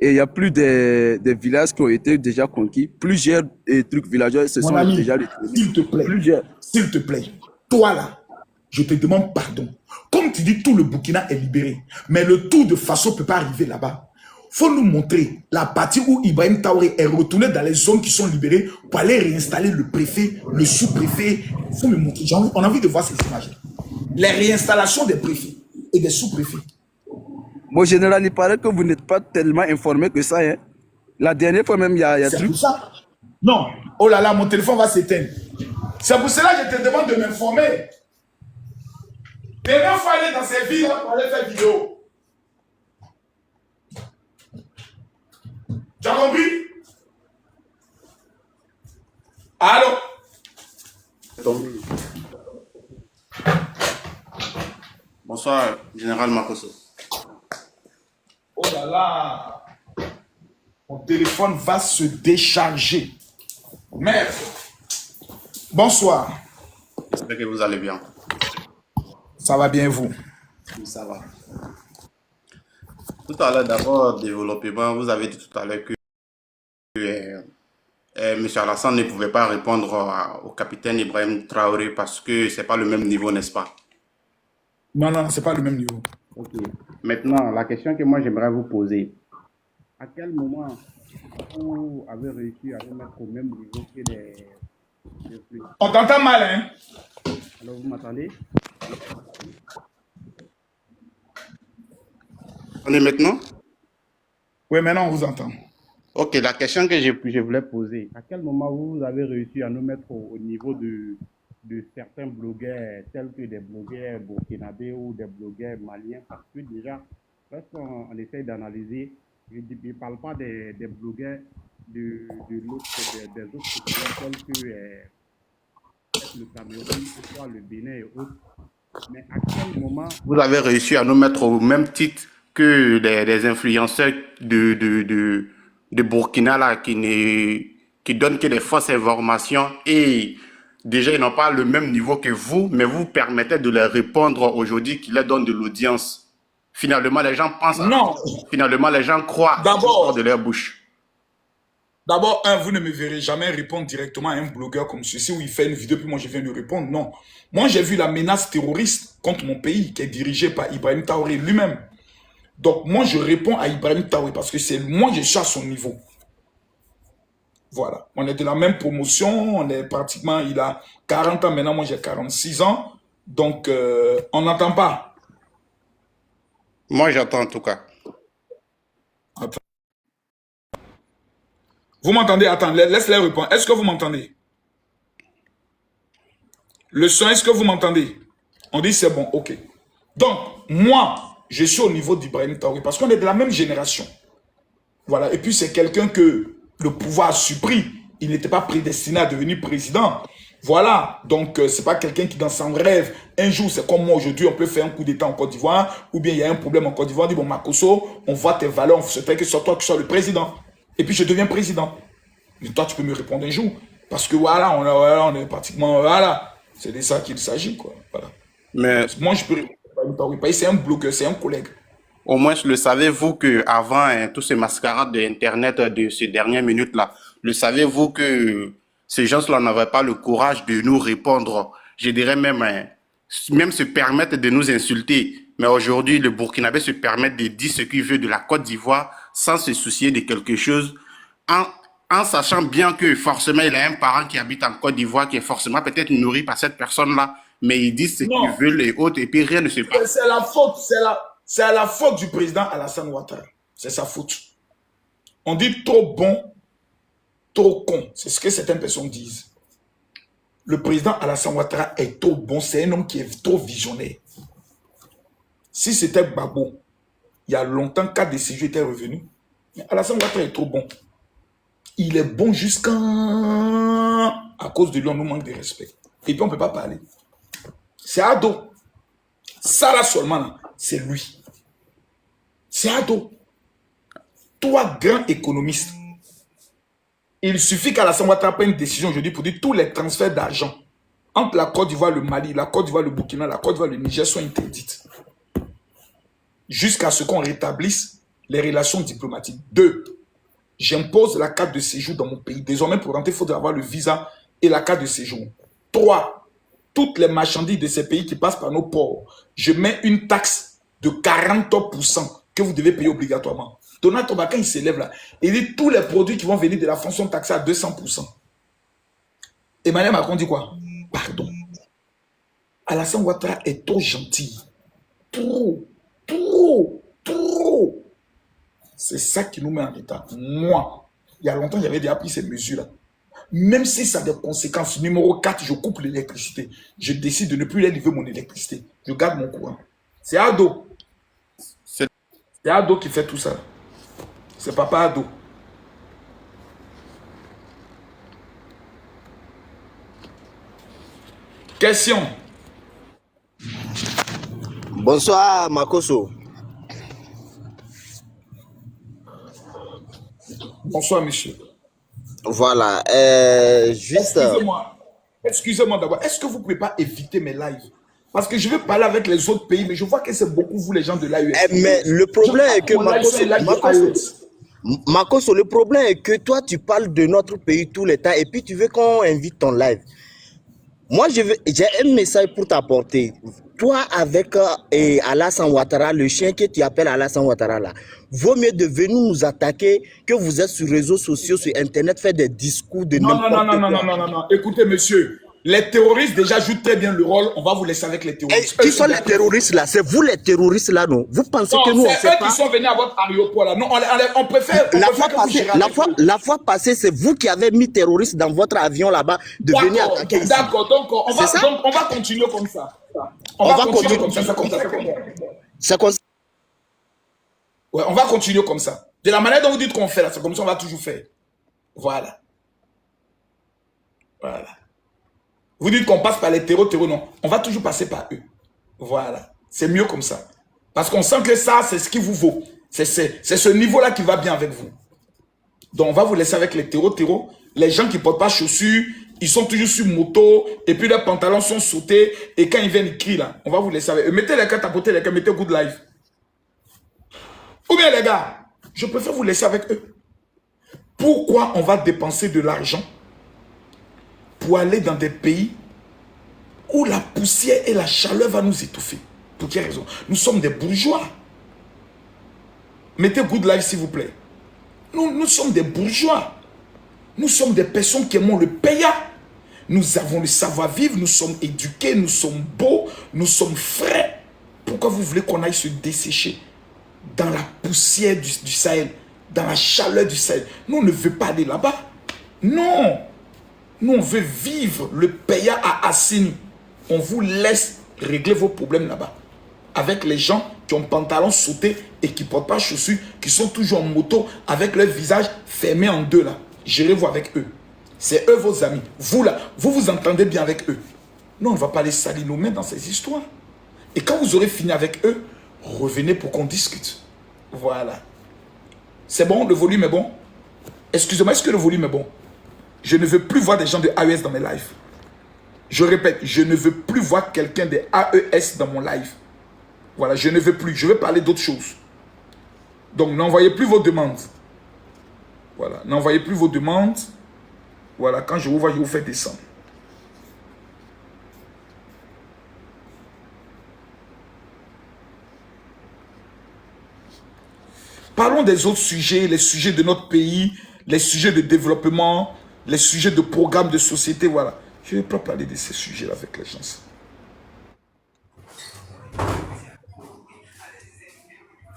il y a plus des villages qui ont été déjà conquis. Plusieurs trucs villageois se sont déjà retrouvés. S'il te plaît, toi là, je te demande pardon. Comme tu dis, tout le Burkina est libéré, mais le tour de Faso ne peut pas arriver là-bas. Il faut nous montrer la partie où Ibrahim Traoré est retourné dans les zones qui sont libérées pour aller réinstaller le préfet, le sous-préfet. Il faut me montrer. On a envie de voir ces images. Les réinstallations des préfets et des sous-préfets. Mon général, il paraît que vous n'êtes pas tellement informé que ça. Hein. La dernière fois même, il y a c'est pour ça. Non. Oh là là, mon téléphone va s'éteindre. C'est pour cela que je te demande de m'informer. Demain, il faut aller dans ces villes pour aller faire vidéo. Tu as compris? Allô? Bonsoir, Général Makosso. Oh là là. Mon téléphone va se décharger. Merde. Bonsoir. J'espère que vous allez bien. Ça va bien, vous? Oui, ça va. Tout à l'heure, d'abord, développement, vous avez dit tout à l'heure que M. Alassane ne pouvait pas répondre au capitaine Ibrahim Traoré parce que ce n'est pas le même niveau, n'est-ce pas? Non, non, ce n'est pas le même niveau. Ok. Maintenant, la question que moi j'aimerais vous poser, à quel moment vous avez réussi à vous mettre au même niveau que les... On t'entend mal, hein? Alors, vous m'entendez? On est maintenant? Oui, maintenant on vous entend. Ok, la question que je voulais poser, à quel moment vous avez réussi à nous mettre au niveau de certains blogueurs, tels que des blogueurs burkinabés ou des blogueurs maliens, parce que déjà, lorsqu'on essaie d'analyser, je ne parle pas des blogueurs des autres pays, tels que le Cameroun, le Bénin et autres, mais à quel moment vous avez réussi à nous mettre au même titre que des influenceurs de Burkina là, qui donnent que des fausses informations et déjà ils n'ont pas le même niveau que vous, mais vous permettez de leur répondre aujourd'hui qui leur donne de l'audience. Finalement, les gens pensent... Non. Finalement, les gens croient de leur bouche. D'abord, vous ne me verrez jamais répondre directement à un blogueur comme ceci où il fait une vidéo puis moi je viens lui répondre. Non. Moi, j'ai vu la menace terroriste contre mon pays qui est dirigée par Ibrahim Traoré lui-même. Donc, moi, je réponds à Ibrahim Traoré parce que c'est moi, je suis à son niveau. Voilà. On est de la même promotion. On est pratiquement, il a 40 ans maintenant, moi j'ai 46 ans. Donc, on n'entend pas. Moi, j'entends en tout cas. Attends. Vous m'entendez? Attends, laisse-les répondre. Est-ce que vous m'entendez? Le son, est-ce que vous m'entendez? On dit c'est bon, ok. Donc, moi, je suis au niveau d'Ibrahim Traoré parce qu'on est de la même génération. Voilà. Et puis, c'est quelqu'un que le pouvoir a surpris. Il n'était pas prédestiné à devenir président. Voilà. Donc, c'est pas quelqu'un qui, dans son rêve, un jour, c'est comme moi aujourd'hui, on peut faire un coup d'État en Côte d'Ivoire, ou bien il y a un problème en Côte d'Ivoire, on dit, bon, Makosso, on voit tes valeurs, on souhaiterait que ce soit toi qui sois le président. Et puis, je deviens président. Mais toi, tu peux me répondre un jour. Parce que voilà, on est pratiquement, voilà. C'est de ça qu'il s'agit, quoi. Voilà. Mais moi, je peux répondre. C'est un blogueur, c'est un collègue. Au moins, le savez-vous qu'avant tous ces mascarades d'Internet de ces dernières minutes-là, le savez-vous que ces gens-là n'avaient pas le courage de nous répondre, je dirais même se permettre de nous insulter. Mais aujourd'hui, le Burkinabé se permet de dire ce qu'il veut de la Côte d'Ivoire sans se soucier de quelque chose, en sachant bien que forcément, il a un parent qui habite en Côte d'Ivoire qui est forcément peut-être nourri par cette personne-là, mais ils disent ce qu'ils veulent et autres, et puis rien ne se passe. C'est la faute, c'est à la faute du président Alassane Ouattara. C'est sa faute. On dit trop bon, trop con. C'est ce que certaines personnes disent. Le président Alassane Ouattara est trop bon. C'est un homme qui est trop visionnaire. Si c'était Babo, il y a longtemps, carte de séjour était revenu. Mais Alassane Ouattara est trop bon. Il est bon jusqu'à... À cause de lui, on nous manque de respect. Et puis, on ne peut pas parler. C'est Ado. Ça, là, seulement, là, c'est lui. C'est Ado. Toi, grand économiste, il suffit qu'Alassane Ouattara prenne une décision aujourd'hui pour dire tous les transferts d'argent entre la Côte d'Ivoire, le Mali, la Côte d'Ivoire, le Burkina, la Côte d'Ivoire, le Niger sont interdites. Jusqu'à ce qu'on rétablisse les relations diplomatiques. 2. J'impose la carte de séjour dans mon pays. Désormais, pour rentrer, il faut avoir le visa et la carte de séjour. 3. Toutes les marchandises de ces pays qui passent par nos ports, je mets une taxe de 40% que vous devez payer obligatoirement. Donald Trump, quand il s'élève là, il dit tous les produits qui vont venir de la France sont taxés à 200%. Emmanuel Macron dit quoi? Pardon. Alassane Ouattara est trop gentil. Trop. C'est ça qui nous met en retard. Moi, il y a longtemps, j'avais déjà pris ces mesures-là. Même si ça a des conséquences. Numéro 4, je coupe l'électricité. Je décide de ne plus élever mon électricité. Je garde mon courant. C'est Ado. C'est Ado qui fait tout ça. C'est Papa Ado. Question. Bonsoir, Makoso. Bonsoir, monsieur. Voilà, juste... Excusez-moi d'abord. Est-ce que vous ne pouvez pas éviter mes lives? Parce que je veux parler avec les autres pays, mais je vois que c'est beaucoup vous, les gens de l'AES. Mais le problème est que, Makoso, le problème est que toi, tu parles de notre pays tout le temps et puis tu veux qu'on invite ton live. Moi, j'ai un message pour t'apporter. Toi, avec Alassane Ouattara, le chien que tu appelles Alassane Ouattara, là, vaut mieux de venir nous attaquer que vous êtes sur les réseaux sociaux, sur Internet, faire des discours de n'importe quoi. Non. Écoutez, monsieur, les terroristes déjà jouent très bien le rôle. On va vous laisser avec les terroristes. Qui sont les terroristes là? C'est vous les terroristes là, non? Vous pensez que nous, on sait pas? C'est eux qui sont venus à votre aéroport là. Non, on préfère. La fois passée, c'est vous qui avez mis terroristes dans votre avion là-bas de venir attaquer ici. D'accord, donc on va continuer comme ça. On va continuer comme ça. C'est comme ça. Ouais, on va continuer comme ça. De la manière dont vous dites qu'on fait là, c'est comme ça on va toujours faire. Voilà. Vous dites qu'on passe par les terreaux, non. On va toujours passer par eux. Voilà. C'est mieux comme ça. Parce qu'on sent que ça, c'est ce qui vous vaut. C'est ce niveau-là qui va bien avec vous. Donc, on va vous laisser avec les terreaux. Les gens qui ne portent pas chaussures, ils sont toujours sur moto, et puis leurs pantalons sont sautés, et quand ils viennent, ils crient là. On va vous laisser avec eux. Mettez les cartes, tapotez les cartes, mettez good life. Ou bien les gars, je préfère vous laisser avec eux. Pourquoi on va dépenser de l'argent pour aller dans des pays où la poussière et la chaleur vont nous étouffer? Pour quelle raison? Nous sommes des bourgeois. Mettez good life s'il vous plaît. Nous sommes des bourgeois. Nous sommes des personnes qui aimons le pays. Nous avons le savoir-vivre, nous sommes éduqués, nous sommes beaux, nous sommes frais. Pourquoi vous voulez qu'on aille se dessécher dans la poussière du Sahel, dans la chaleur du Sahel? Nous, on ne veut pas aller là-bas. Non. Nous, on veut vivre le pays à Assini. On vous laisse régler vos problèmes là-bas. Avec les gens qui ont pantalons sautés et qui ne portent pas chaussures, qui sont toujours en moto avec leur visage fermé en deux là. Gérez-vous avec eux. C'est eux vos amis. Vous là, vous entendez bien avec eux. Non, on ne va pas les salir nos mains dans ces histoires. Et quand vous aurez fini avec eux, revenez pour qu'on discute. Voilà. C'est bon, le volume est bon? Excusez-moi, est-ce que le volume est bon? Je ne veux plus voir des gens de AES dans mes lives. Je répète, je ne veux plus voir quelqu'un de AES dans mon live. Voilà, je ne veux plus. Je veux parler d'autre chose. Donc, n'envoyez plus vos demandes. Voilà, n'envoyez plus vos demandes. Voilà, quand je vous vois, je vous fais descendre. Parlons des autres sujets, les sujets de notre pays, les sujets de développement, les sujets de programmes de société, voilà. Je ne vais pas parler de ces sujets-là avec les gens.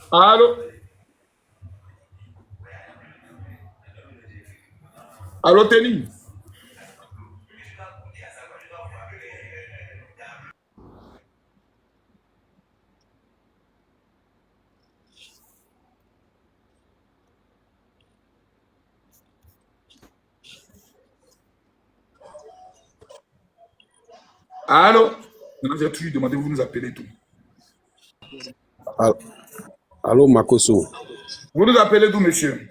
Allô? Allô, Tenny? Allô? Maintenant, j'ai toujours demandé, vous nous appelez tout. Allô, Makoso. Vous nous appelez d'où, monsieur?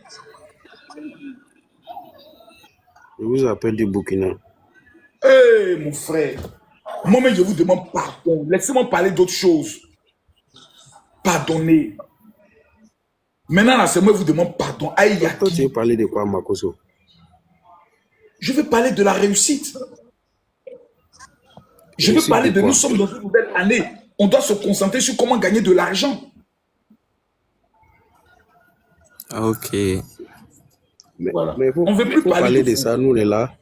Je vous appelle du Burkina. Eh, mon frère, moi-même, je vous demande pardon. Laissez-moi parler d'autre chose. Pardonnez. Maintenant, là, c'est moi qui vous demande pardon. Aïe, toi, tu veux parler de quoi, Makoso? Je veux parler de la réussite. Je veux parler de nous sommes dans une nouvelle année. On doit se concentrer sur comment gagner de l'argent. Ok. Voilà. Mais on ne veut plus parler de ça, nous, on est là.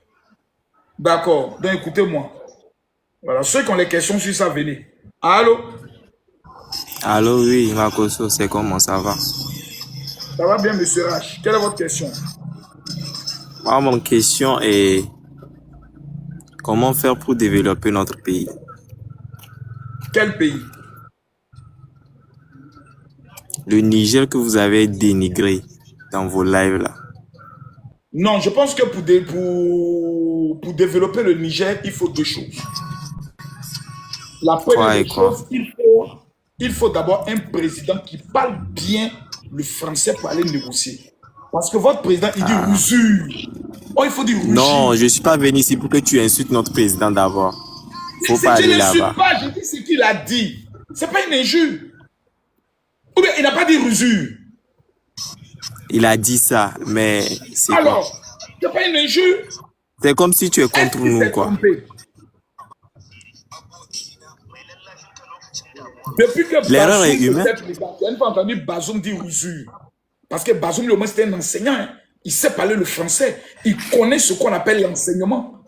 D'accord. Donc, écoutez-moi. Voilà. Ceux qui ont les questions sur ça, venez. Allô? Allô, oui, Makoso, c'est comment ça va? Ça va bien, monsieur H. Quelle est votre question? Moi, mon question est comment faire pour développer notre pays? Quel pays? Le Niger que vous avez dénigré dans vos lives là. Non, je pense que pour développer le Niger, il faut deux choses. La première chose, il faut d'abord un président qui parle bien le français pour aller négocier. Parce que votre président, il dit usure. Oh, il faut dire rougir. Non, je ne suis pas venu ici pour que tu insultes notre président d'abord. Faut pas aller là-bas. Je ne suis pas, je dis ce qu'il a dit. Ce n'est pas une injure. Ou bien il n'a pas dit usure. Il a dit ça, mais c'est alors, ce n'est pas une injure. C'est comme si tu es contre nous, quoi. Depuis que l'erreur est humaine. Je n'ai pas entendu Bazoum dire usure. Parce que Bazoum, lui, au moins, c'était un enseignant. Hein. Il sait parler le français. Il connaît ce qu'on appelle l'enseignement.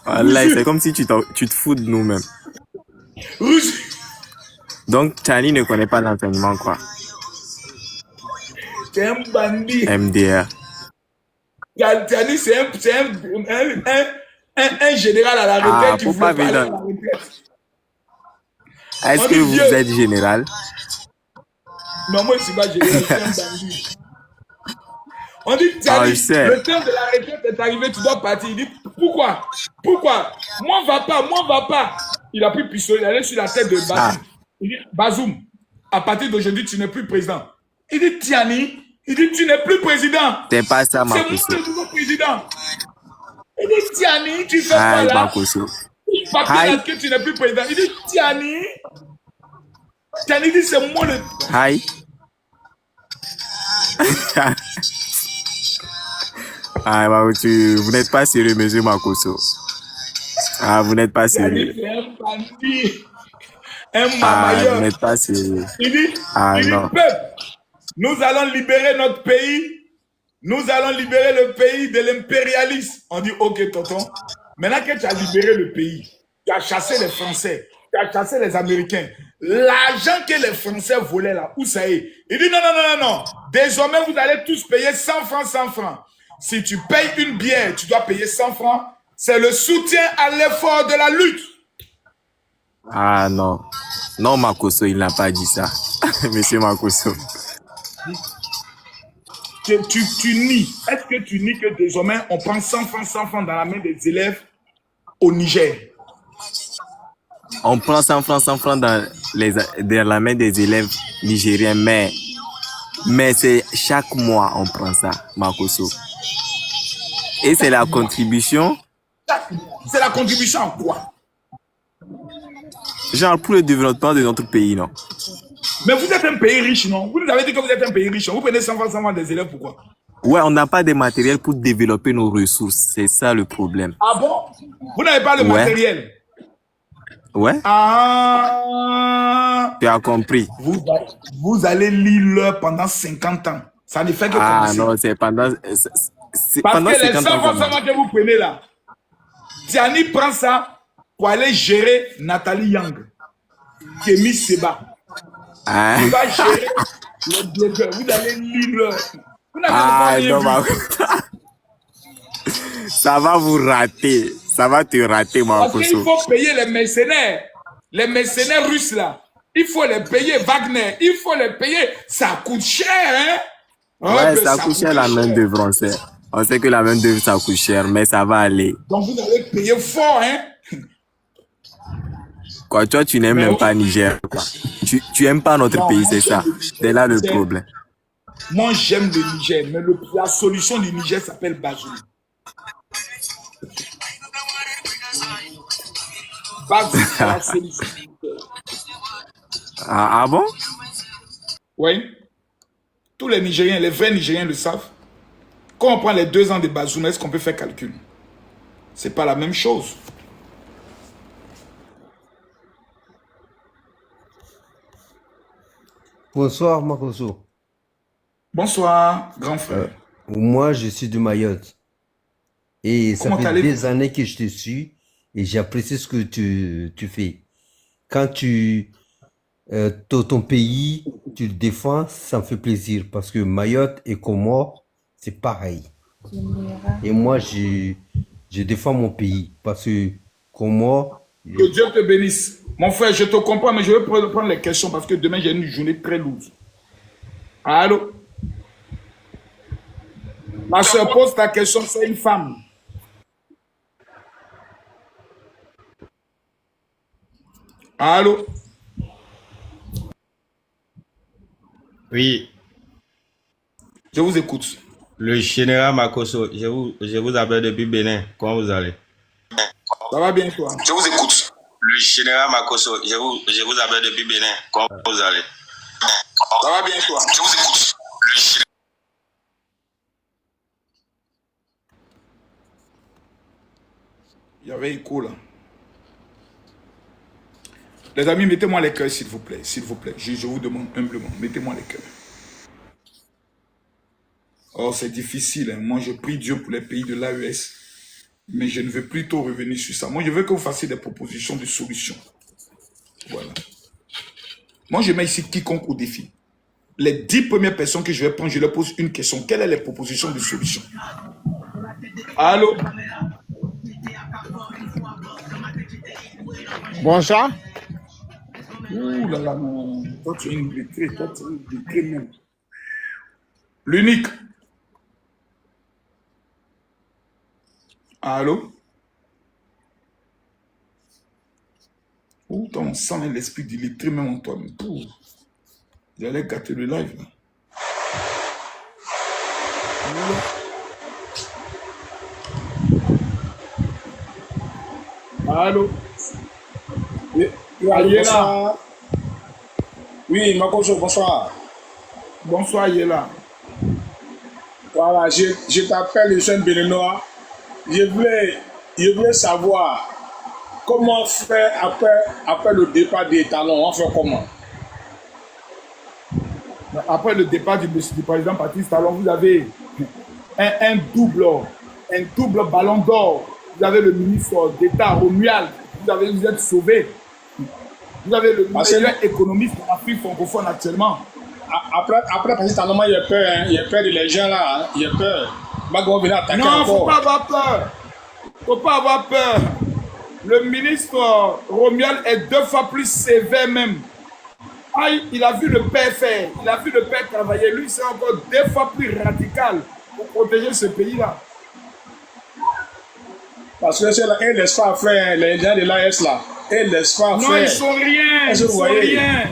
Voilà, c'est comme si tu te fous de nous-mêmes. Donc, Tchani ne connaît pas l'enseignement, quoi. C'est un bandit. MDR. Tchani, c'est un général à la retraite qui voulait parler à la retraite. Est-ce que vous êtes général? Non, moi, je ne suis pas général, je suis un bandit. On dit, Tchani, le temps de la retraite est arrivé, tu dois partir. Il dit, pourquoi? Pourquoi? Moi, va pas. Il a pris pistolet, il est allé sur la tête de Bazoum. Il dit, Bazoum, à partir d'aujourd'hui, tu n'es plus président. Il dit, Tchani, il dit, tu n'es plus président. C'est pas ça, ma c'est moi le nouveau président. Il dit, Tchani, tu fais quoi là? Il papier que tu n'es plus président. Il dit, Tchani dit, c'est moi le... Aïe. Ah, vous n'êtes pas sérieux, monsieur Makoso. Ah, vous n'êtes pas sérieux. C'est un bandit. Un mamailleur. Vous n'êtes pas sérieux. Il dit, peuple, nous allons libérer notre pays. Nous allons libérer le pays de l'impérialisme. On dit, ok, tonton. Maintenant que tu as libéré le pays, tu as chassé les Français, tu as chassé les Américains. L'argent que les Français volaient là, où ça est? Il dit, non. Désormais, vous allez tous payer 100 francs. Si tu payes une bière, tu dois payer 100 francs. C'est le soutien à l'effort de la lutte. Ah non. Non, Makoso, il n'a pas dit ça. Monsieur Makoso. Tu nies. Est-ce que tu nies que désormais, on prend 100 francs dans la main des élèves au Niger? On prend 100 francs dans la main des élèves nigériens, mais c'est chaque mois on prend ça, Makoso. Et c'est la contribution. C'est la contribution à quoi? Genre pour le développement de notre pays, non? Mais vous êtes un pays riche, non? Vous nous avez dit que vous êtes un pays riche. Vous prenez 100 francs des élèves, pourquoi? Ouais, on n'a pas de matériel pour développer nos ressources. C'est ça le problème. Ah bon? Vous n'avez pas le matériel? Ouais. Ah. Tu as compris. Vous allez lire pendant 50 ans. Ça ne fait que commencer. Ah non, c'est pendant... Parce pendant que les 100 francs que vous prenez là, Tchani prend ça pour aller gérer Nathalie Yang, Kémy Seba. Il va gérer les blogueurs. Vous allez lire. Non, ça va vous rater. Ça va te rater, Makoso. Parce qu'il faut payer les mercenaires. Les mercenaires russes là. Il faut les payer, Wagner. Il faut les payer. Ça coûte cher, hein? Ouais, ça coûte cher la main de français. On sait que la main d'œuvre, ça coûte cher, mais ça va aller. Donc vous allez payer fort, hein? Quoi, toi, tu n'aimes même pas Niger, quoi. Tu aimes pas notre pays, c'est ça. C'est là le problème. Moi, j'aime le Niger, mais la solution du Niger s'appelle Bazoum. Bazoum, c'est la solution. Ah bon? Oui. Tous les Nigériens, les vrais Nigériens le savent. Quand on prend les 2 ans de Bazoum, est-ce qu'on peut faire calcul? C'est pas la même chose. Bonsoir, Makoso. Bonsoir, grand frère. Moi, je suis de Mayotte. Et ça Comment fait allez-vous? des années que je te suis et j'apprécie ce que tu fais. Quand ton pays, tu le défends, ça me fait plaisir parce que Mayotte et Comores, c'est pareil. Et moi, je défends mon pays parce que Comores... Que Dieu te bénisse. Mon frère, je te comprends, mais je vais prendre les questions parce que demain, j'ai une journée très lourde. Allô? Ma soeur, pose ta question, c'est une femme. Allô? Oui. Je vous écoute. Le général Makoso, je vous appelle depuis Bénin. Comment vous allez? Ça va bien, toi? Je vous écoute. Le général Makoso, je vous appelle depuis Bénin. Comment vous allez? Ça va bien, toi? Je vous écoute. Il y avait écho là. Les amis, mettez-moi les cœurs, s'il vous plaît. S'il vous plaît. Je vous demande humblement. Mettez-moi les cœurs. Oh, c'est difficile. Hein. Moi, je prie Dieu pour les pays de l'AES. Mais je ne veux plus tôt revenir sur ça. Moi, je veux que vous fassiez des propositions de solutions. Voilà. Moi, je mets ici quiconque au défi. Les 10 premières personnes que je vais prendre, je leur pose une question. Quelles sont les propositions de solutions? Allô? Bonsoir. Ouh là là, non. Toi, tu es une illettrée. Toi, tu es une illettrée même. L'unique. Allô? Ouh, toi, on sent l'esprit d'illettré même en toi. J'allais gâter le live. Là. Allô? Bonsoir. Oui, Makoso, bonsoir. Bonsoir, Yela. Voilà, je t'appelle, je suis un Béninois. Je voulais savoir comment faire après le départ des talons. On fait comment? Après le départ du président Patrice Talon, vous avez un double ballon d'or. Vous avez le ministre d'État, Romuald. Vous êtes sauvé. Vous avez le meilleur économiste de l'Afrique francophone actuellement. Après Patrice Talon, il y a peur. Hein. Il y a peur des gens là. Hein. Il y a peur. Non, il ne faut pas avoir peur. Il ne faut pas avoir peur. Le ministre Romuald est 2 fois plus sévère même. Ah, il a vu le père faire, il a vu le père travailler. Lui, c'est encore 2 fois plus radical pour protéger ce pays-là. Parce que c'est là, ils ne laissent pas faire, les gens de l'AS là. Ils ne laissent pas faire. Non, ils sont rien. Ils sont rien.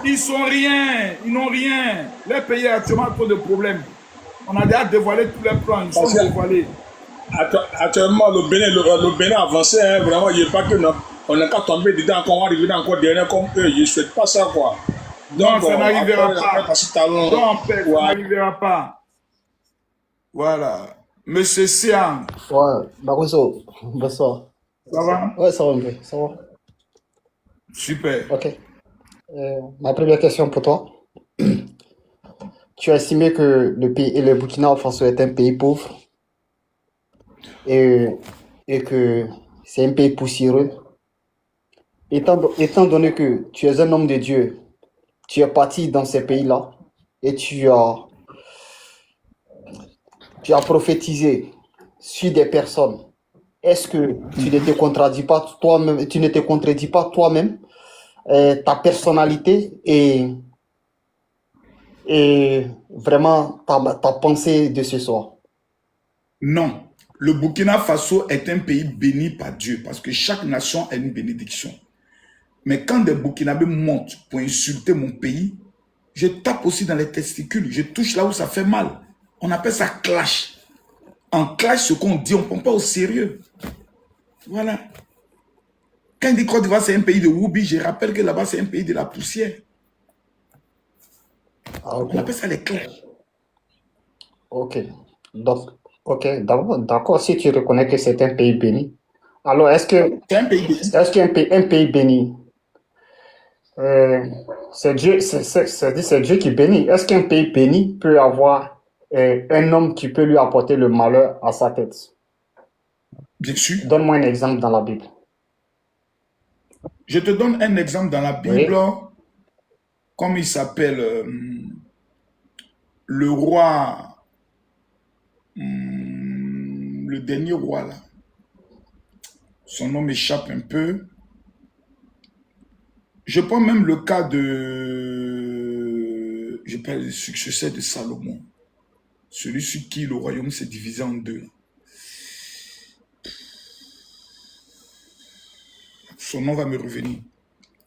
Ils sont rien. Ils n'ont rien. Le pays a actuellement trop de problèmes. On a déjà dévoilé tous les plans. Ils sont dévoilés. Actuellement, le Bénin avancé, hein, vraiment, il n'y a pas que non. On n'a qu'à tomber dedans, quand on va arriver encore derrière comme eux. Je ne souhaite pas ça, quoi. Donc, ça n'arrivera pas. Ça n'arrivera pas. Voilà. Monsieur Sian. Ouais, Makoso, bonsoir. Ça va? Ouais, ça va un peu. Ça va. Super. Ok. Ma première question pour toi. Tu as estimé que le Burkina Faso est un pays pauvre et que c'est un pays poussiéreux. Étant donné que tu es un homme de Dieu, tu es parti dans ces pays-là et tu as prophétisé sur des personnes. Est-ce que tu ne te contredis pas toi-même, ta personnalité et vraiment ta pensée de ce soir? Non. Le Burkina Faso est un pays béni par Dieu parce que chaque nation a une bénédiction. Mais quand des Burkinabés montent pour insulter mon pays, je tape aussi dans les testicules, je touche là où ça fait mal. On appelle ça clash. En clash, ce qu'on dit, on ne prend pas au sérieux. Voilà. Quand il dit Côte d'Ivoire, c'est un pays de Woubi, je rappelle que là-bas, c'est un pays de la poussière. Ah, ok. On appelle ça les clashs. Ok. Donc, ok, d'accord, si tu reconnais que c'est un pays béni. Alors, est-ce que, C'est un pays béni. est-ce qu'un pays béni, c'est Dieu, c'est Dieu qui bénit. Est-ce qu'un pays béni peut avoir un homme qui peut lui apporter le malheur à sa tête? Bien sûr. Donne-moi un exemple dans la Bible. Je te donne un exemple dans la Bible, Oui. comme il s'appelle, le roi, le dernier roi là. Son nom m'échappe un peu. Je prends même le cas de, je parle du successeur de Salomon. Celui sur qui le royaume s'est divisé en deux. Son nom va me revenir.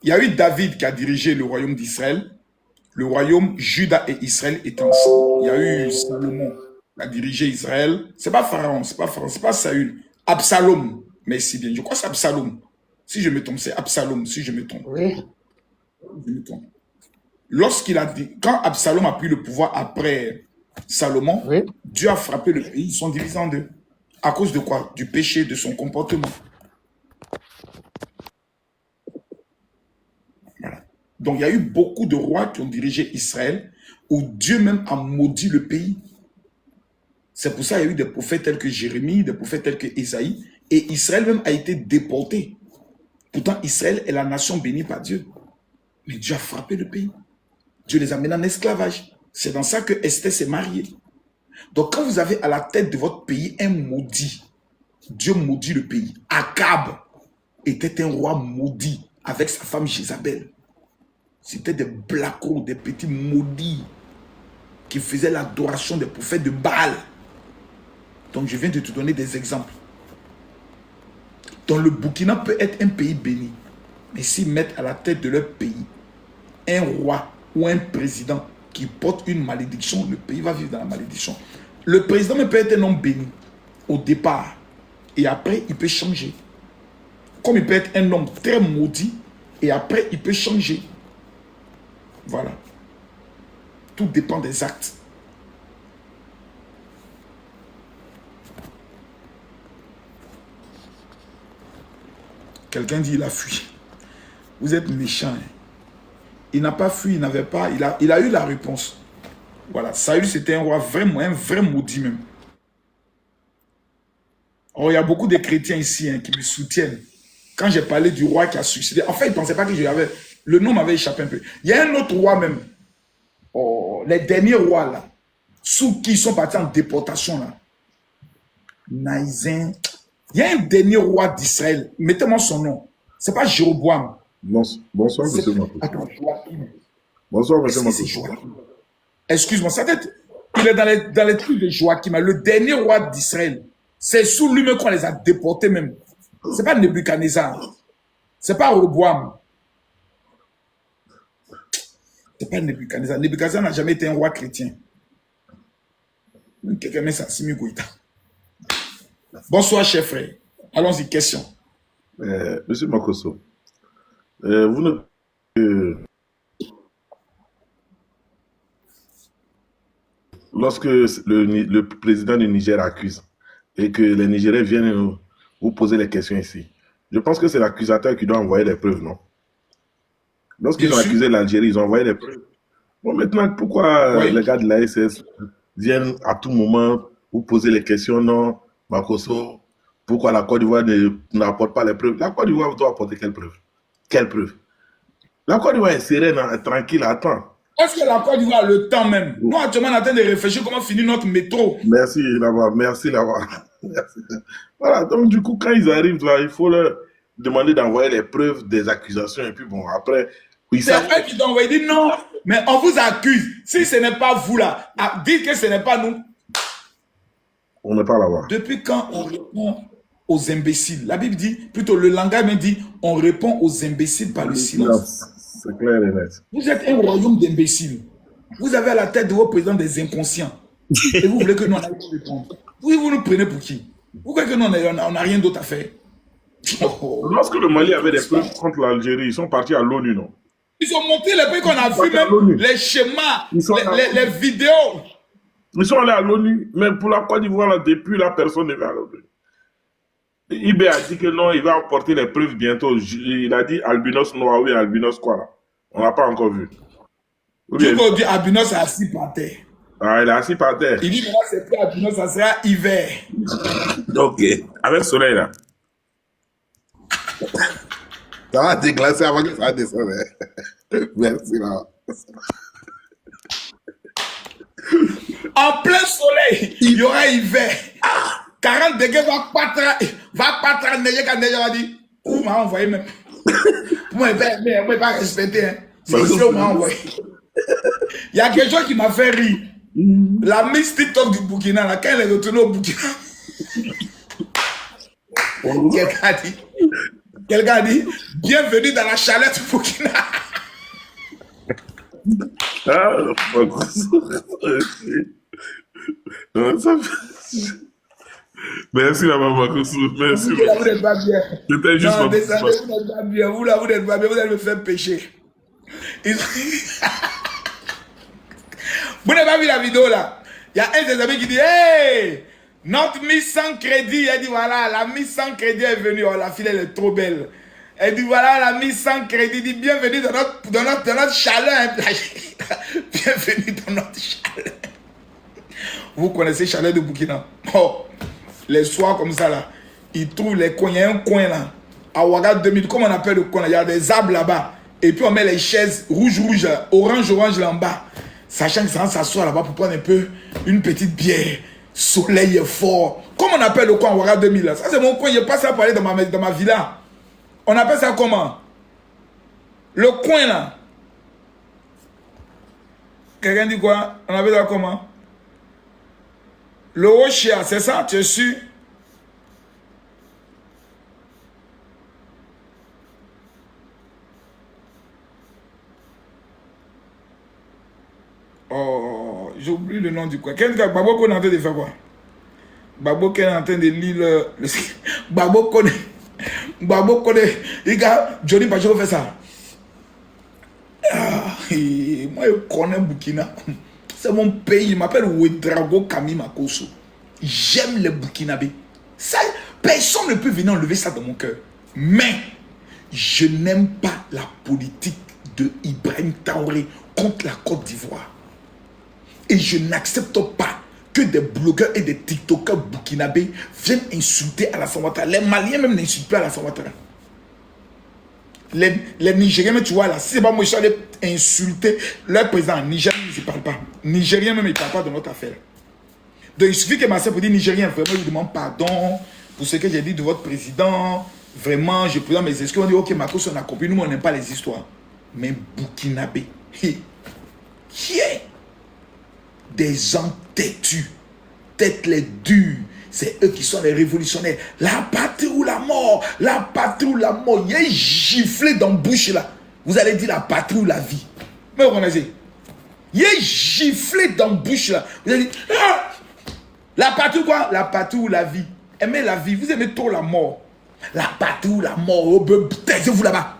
Il y a eu David qui a dirigé le royaume d'Israël. Le royaume Juda et Israël étaient ensemble. Il y a eu Salomon qui a dirigé Israël. C'est pas Pharaon, c'est pas Saül. Absalom. Merci bien. Je crois que c'est Absalom. Si je me trompe, c'est Absalom, si je me trompe. Oui. Je me trompe. Lorsqu'il a dit, quand Absalom a pris le pouvoir après Salomon, Oui. Dieu a frappé le pays. Ils sont divisés en deux. À cause de quoi? Du péché, de son comportement. Voilà. Donc, il y a eu beaucoup de rois qui ont dirigé Israël, où Dieu même a maudit le pays. C'est pour ça qu'il y a eu des prophètes tels que Jérémie, des prophètes tels que Ésaïe, et Israël même a été déporté. Pourtant, Israël est la nation bénie par Dieu. Mais Dieu a frappé le pays. Dieu les a menés en esclavage. C'est dans ça que Esther s'est mariée. Donc, quand vous avez à la tête de votre pays un maudit, Dieu maudit le pays. Akab était un roi maudit avec sa femme Jézabel. C'était des blacos, des petits maudits qui faisaient l'adoration des prophètes de Baal. Donc, je viens de te donner des exemples. Donc, le Burkina peut être un pays béni. Mais s'ils mettent à la tête de leur pays un roi ou un président qui porte une malédiction, le pays va vivre dans la malédiction. Le président peut être un homme béni au départ. Et après, il peut changer. Comme il peut être un homme très maudit. Et après, il peut changer. Voilà. Tout dépend des actes. Quelqu'un dit il a fui. Vous êtes méchant. Hein? Il n'a pas fui, il n'avait pas. Il a eu la réponse. Voilà. Saül, c'était un roi vraiment, un vrai maudit même. Oh, il y a beaucoup de chrétiens ici hein, qui me soutiennent. Quand j'ai parlé du roi qui a suicidé, en fait, ils ne pensaient pas que j'avais. Le nom m'avait échappé un peu. Il y a un autre roi même. Oh, les derniers rois là, sous qui sont partis en déportation là. Naïzin. Il y a un dernier roi d'Israël. Mettez-moi son nom. Ce n'est pas Jéroboam. Bonsoir, monsieur Mako. Attends, Joachim. Bonsoir, monsieur Mako. Excuse-moi, ça tête. Il est dans les trucs de Joachim, le dernier roi d'Israël. C'est sous lui-même qu'on les a déportés même. Ce n'est pas Nebuchadnezzar. Ce n'est pas Roboam. Ce n'est pas Nebuchadnezzar. Nebuchadnezzar n'a jamais été un roi chrétien. Quelqu'un met ça, Simi Goïta. Bonsoir, chef frère. Allons-y, question. Monsieur Makoso, vous ne... lorsque le président du Niger accuse et que les Nigériens viennent vous poser les questions ici, je pense que c'est l'accusateur qui doit envoyer les preuves, non? Lorsqu'ils ont accusé l'Algérie, ils ont envoyé les preuves. Bon, maintenant, pourquoi les gars de la SS viennent à tout moment vous poser les questions, non, Makoso? Pourquoi la Côte d'Ivoire n'apporte pas les preuves? La Côte d'Ivoire doit apporter quelles preuves? Quelles preuves? La Côte d'Ivoire est sereine, tranquille, attends. Est-ce que la Côte d'Ivoire a le temps même? Nous, actuellement, on est en train de réfléchir comment finir notre métro. Merci, là-bas. Merci, là-bas. Voilà, donc du coup, quand ils arrivent là, il faut leur demander d'envoyer les preuves des accusations. Et puis bon, après... C'est eux qui t'ont envoyé, dit non, mais on vous accuse. Si ce n'est pas vous là, dites que ce n'est pas nous. On n'est pas là-bas. Depuis quand on répond aux imbéciles? La Bible dit, plutôt le langage me dit, on répond aux imbéciles par le silence. C'est clair et net. Vous êtes un royaume d'imbéciles. Vous avez à la tête de vos présidents des inconscients. Et vous voulez que nous, on aille répondre. Vous nous prenez pour qui? Vous croyez que nous, on n'a rien d'autre à faire? Lorsque le Mali avait des preuves contre l'Algérie, ils sont partis à l'ONU, non? Ils ont monté les pays qu'on a vu, même les schémas, les vidéos. Ils sont allés à l'ONU, mais pour la Côte d'Ivoire, depuis là, personne n'est à l'ONU. IB a dit que non, il va apporter les preuves bientôt. Il a dit albinos noir, oui, albinos quoi là? On l'a pas encore vu. Tu peux dire albinos est assis par terre. Ah, il est assis par terre. Il dit que là, c'est plus albinos, ça sera hiver. Ok, avec soleil là. Ça va déglacer avant que ça descende. Merci là. En plein soleil, il y aura hiver. 40 degrés va pas neiger quand neiger va dire. Où m'a envoyé même. Moi, je ne pas respecter. Hein. C'est ici où m'a envoyé. Il y a quelque chose qui m'a fait rire. La Miss TikTok du Burkina, là, quand elle est retournée au Burkina, quelqu'un a dit, bienvenue dans la chaleur du Burkina. Ah, merci la maman Kossou, merci. Vous n'êtes pas bien. C'était juste non, descendez, vous n'êtes pas bien. Vous là, vous n'êtes pas bien, vous allez me faire pécher. Vous n'avez pas vu la vidéo là? Il y a un des amis qui dit, hey, notre Miss sans crédit. Elle dit, voilà, la Miss sans crédit est venue. Oh, la fille, elle est trop belle. Elle dit, voilà, la Miss sans crédit. Dit, bienvenue dans notre chaleur. Bienvenue dans notre chaleur. Vous connaissez Chaleur de Burkina? Oh, les soirs comme ça là, ils trouvent les coins. Il y a un coin là, à Ouaga 2000, comment on appelle le coin là? Il y a des arbres là-bas. Et puis on met les chaises rouge, orange là en bas. Sachant que ça s'assoit là-bas pour prendre un peu une petite bière. Soleil est fort. Comment on appelle le coin Ouaga 2000 là? Ça c'est mon coin, je passe à parler dans ma villa. On appelle ça comment? Le coin là. Quelqu'un dit quoi? On appelle ça comment? Le rocher, c'est ça? Tu es sûr? Oh, j'ai oublié le nom du coin. Quelqu'un dit Babo qu'on est en train de faire quoi? Babo qui est en train de lire le... Babo connaît. Les gars, Johnny Pacheco fait ça. Ah, moi, je connais Burkina. C'est mon pays. Il m'appelle Ouedraogo Kami Makosso. J'aime les Burkinabés. Ça, personne ne peut venir enlever ça dans mon cœur. Mais, je n'aime pas la politique de Ibrahim Traoré contre la Côte d'Ivoire. Et je n'accepte pas que des blogueurs et des TikTokers burkinabés viennent insulter Alassane Ouattara. Les Maliens même n'insultent plus Alassane Ouattara. Les Nigériens, mais tu vois là, si c'est pas moi, je suis allé insulter leur président. Nigérien, ils ne parlent pas. Nigérien même, ils ne parlent pas de notre affaire. Donc il suffit que ma soeur pour dire Nigérien, vraiment, je demande pardon pour ce que j'ai dit de votre président. Vraiment, je présente mes excuses. On dit, ok, Marcos, on a compris. Nous, on n'aime pas les histoires. Mais Burkinabé, qui est des gens têtus, tête les durs. C'est eux qui sont les révolutionnaires. La patrie ou la mort. La patrie ou la mort. Il y a giflé dans la bouche là. Vous allez dire la patrie ou la vie. Mais vous connaissez. Il y a giflé dans la bouche là. Vous allez dire ah, la patrie ou quoi? La patrie ou la vie. Aimez la vie. Vous aimez trop la mort. La patrie ou la mort. Oh, taisez-vous là-bas.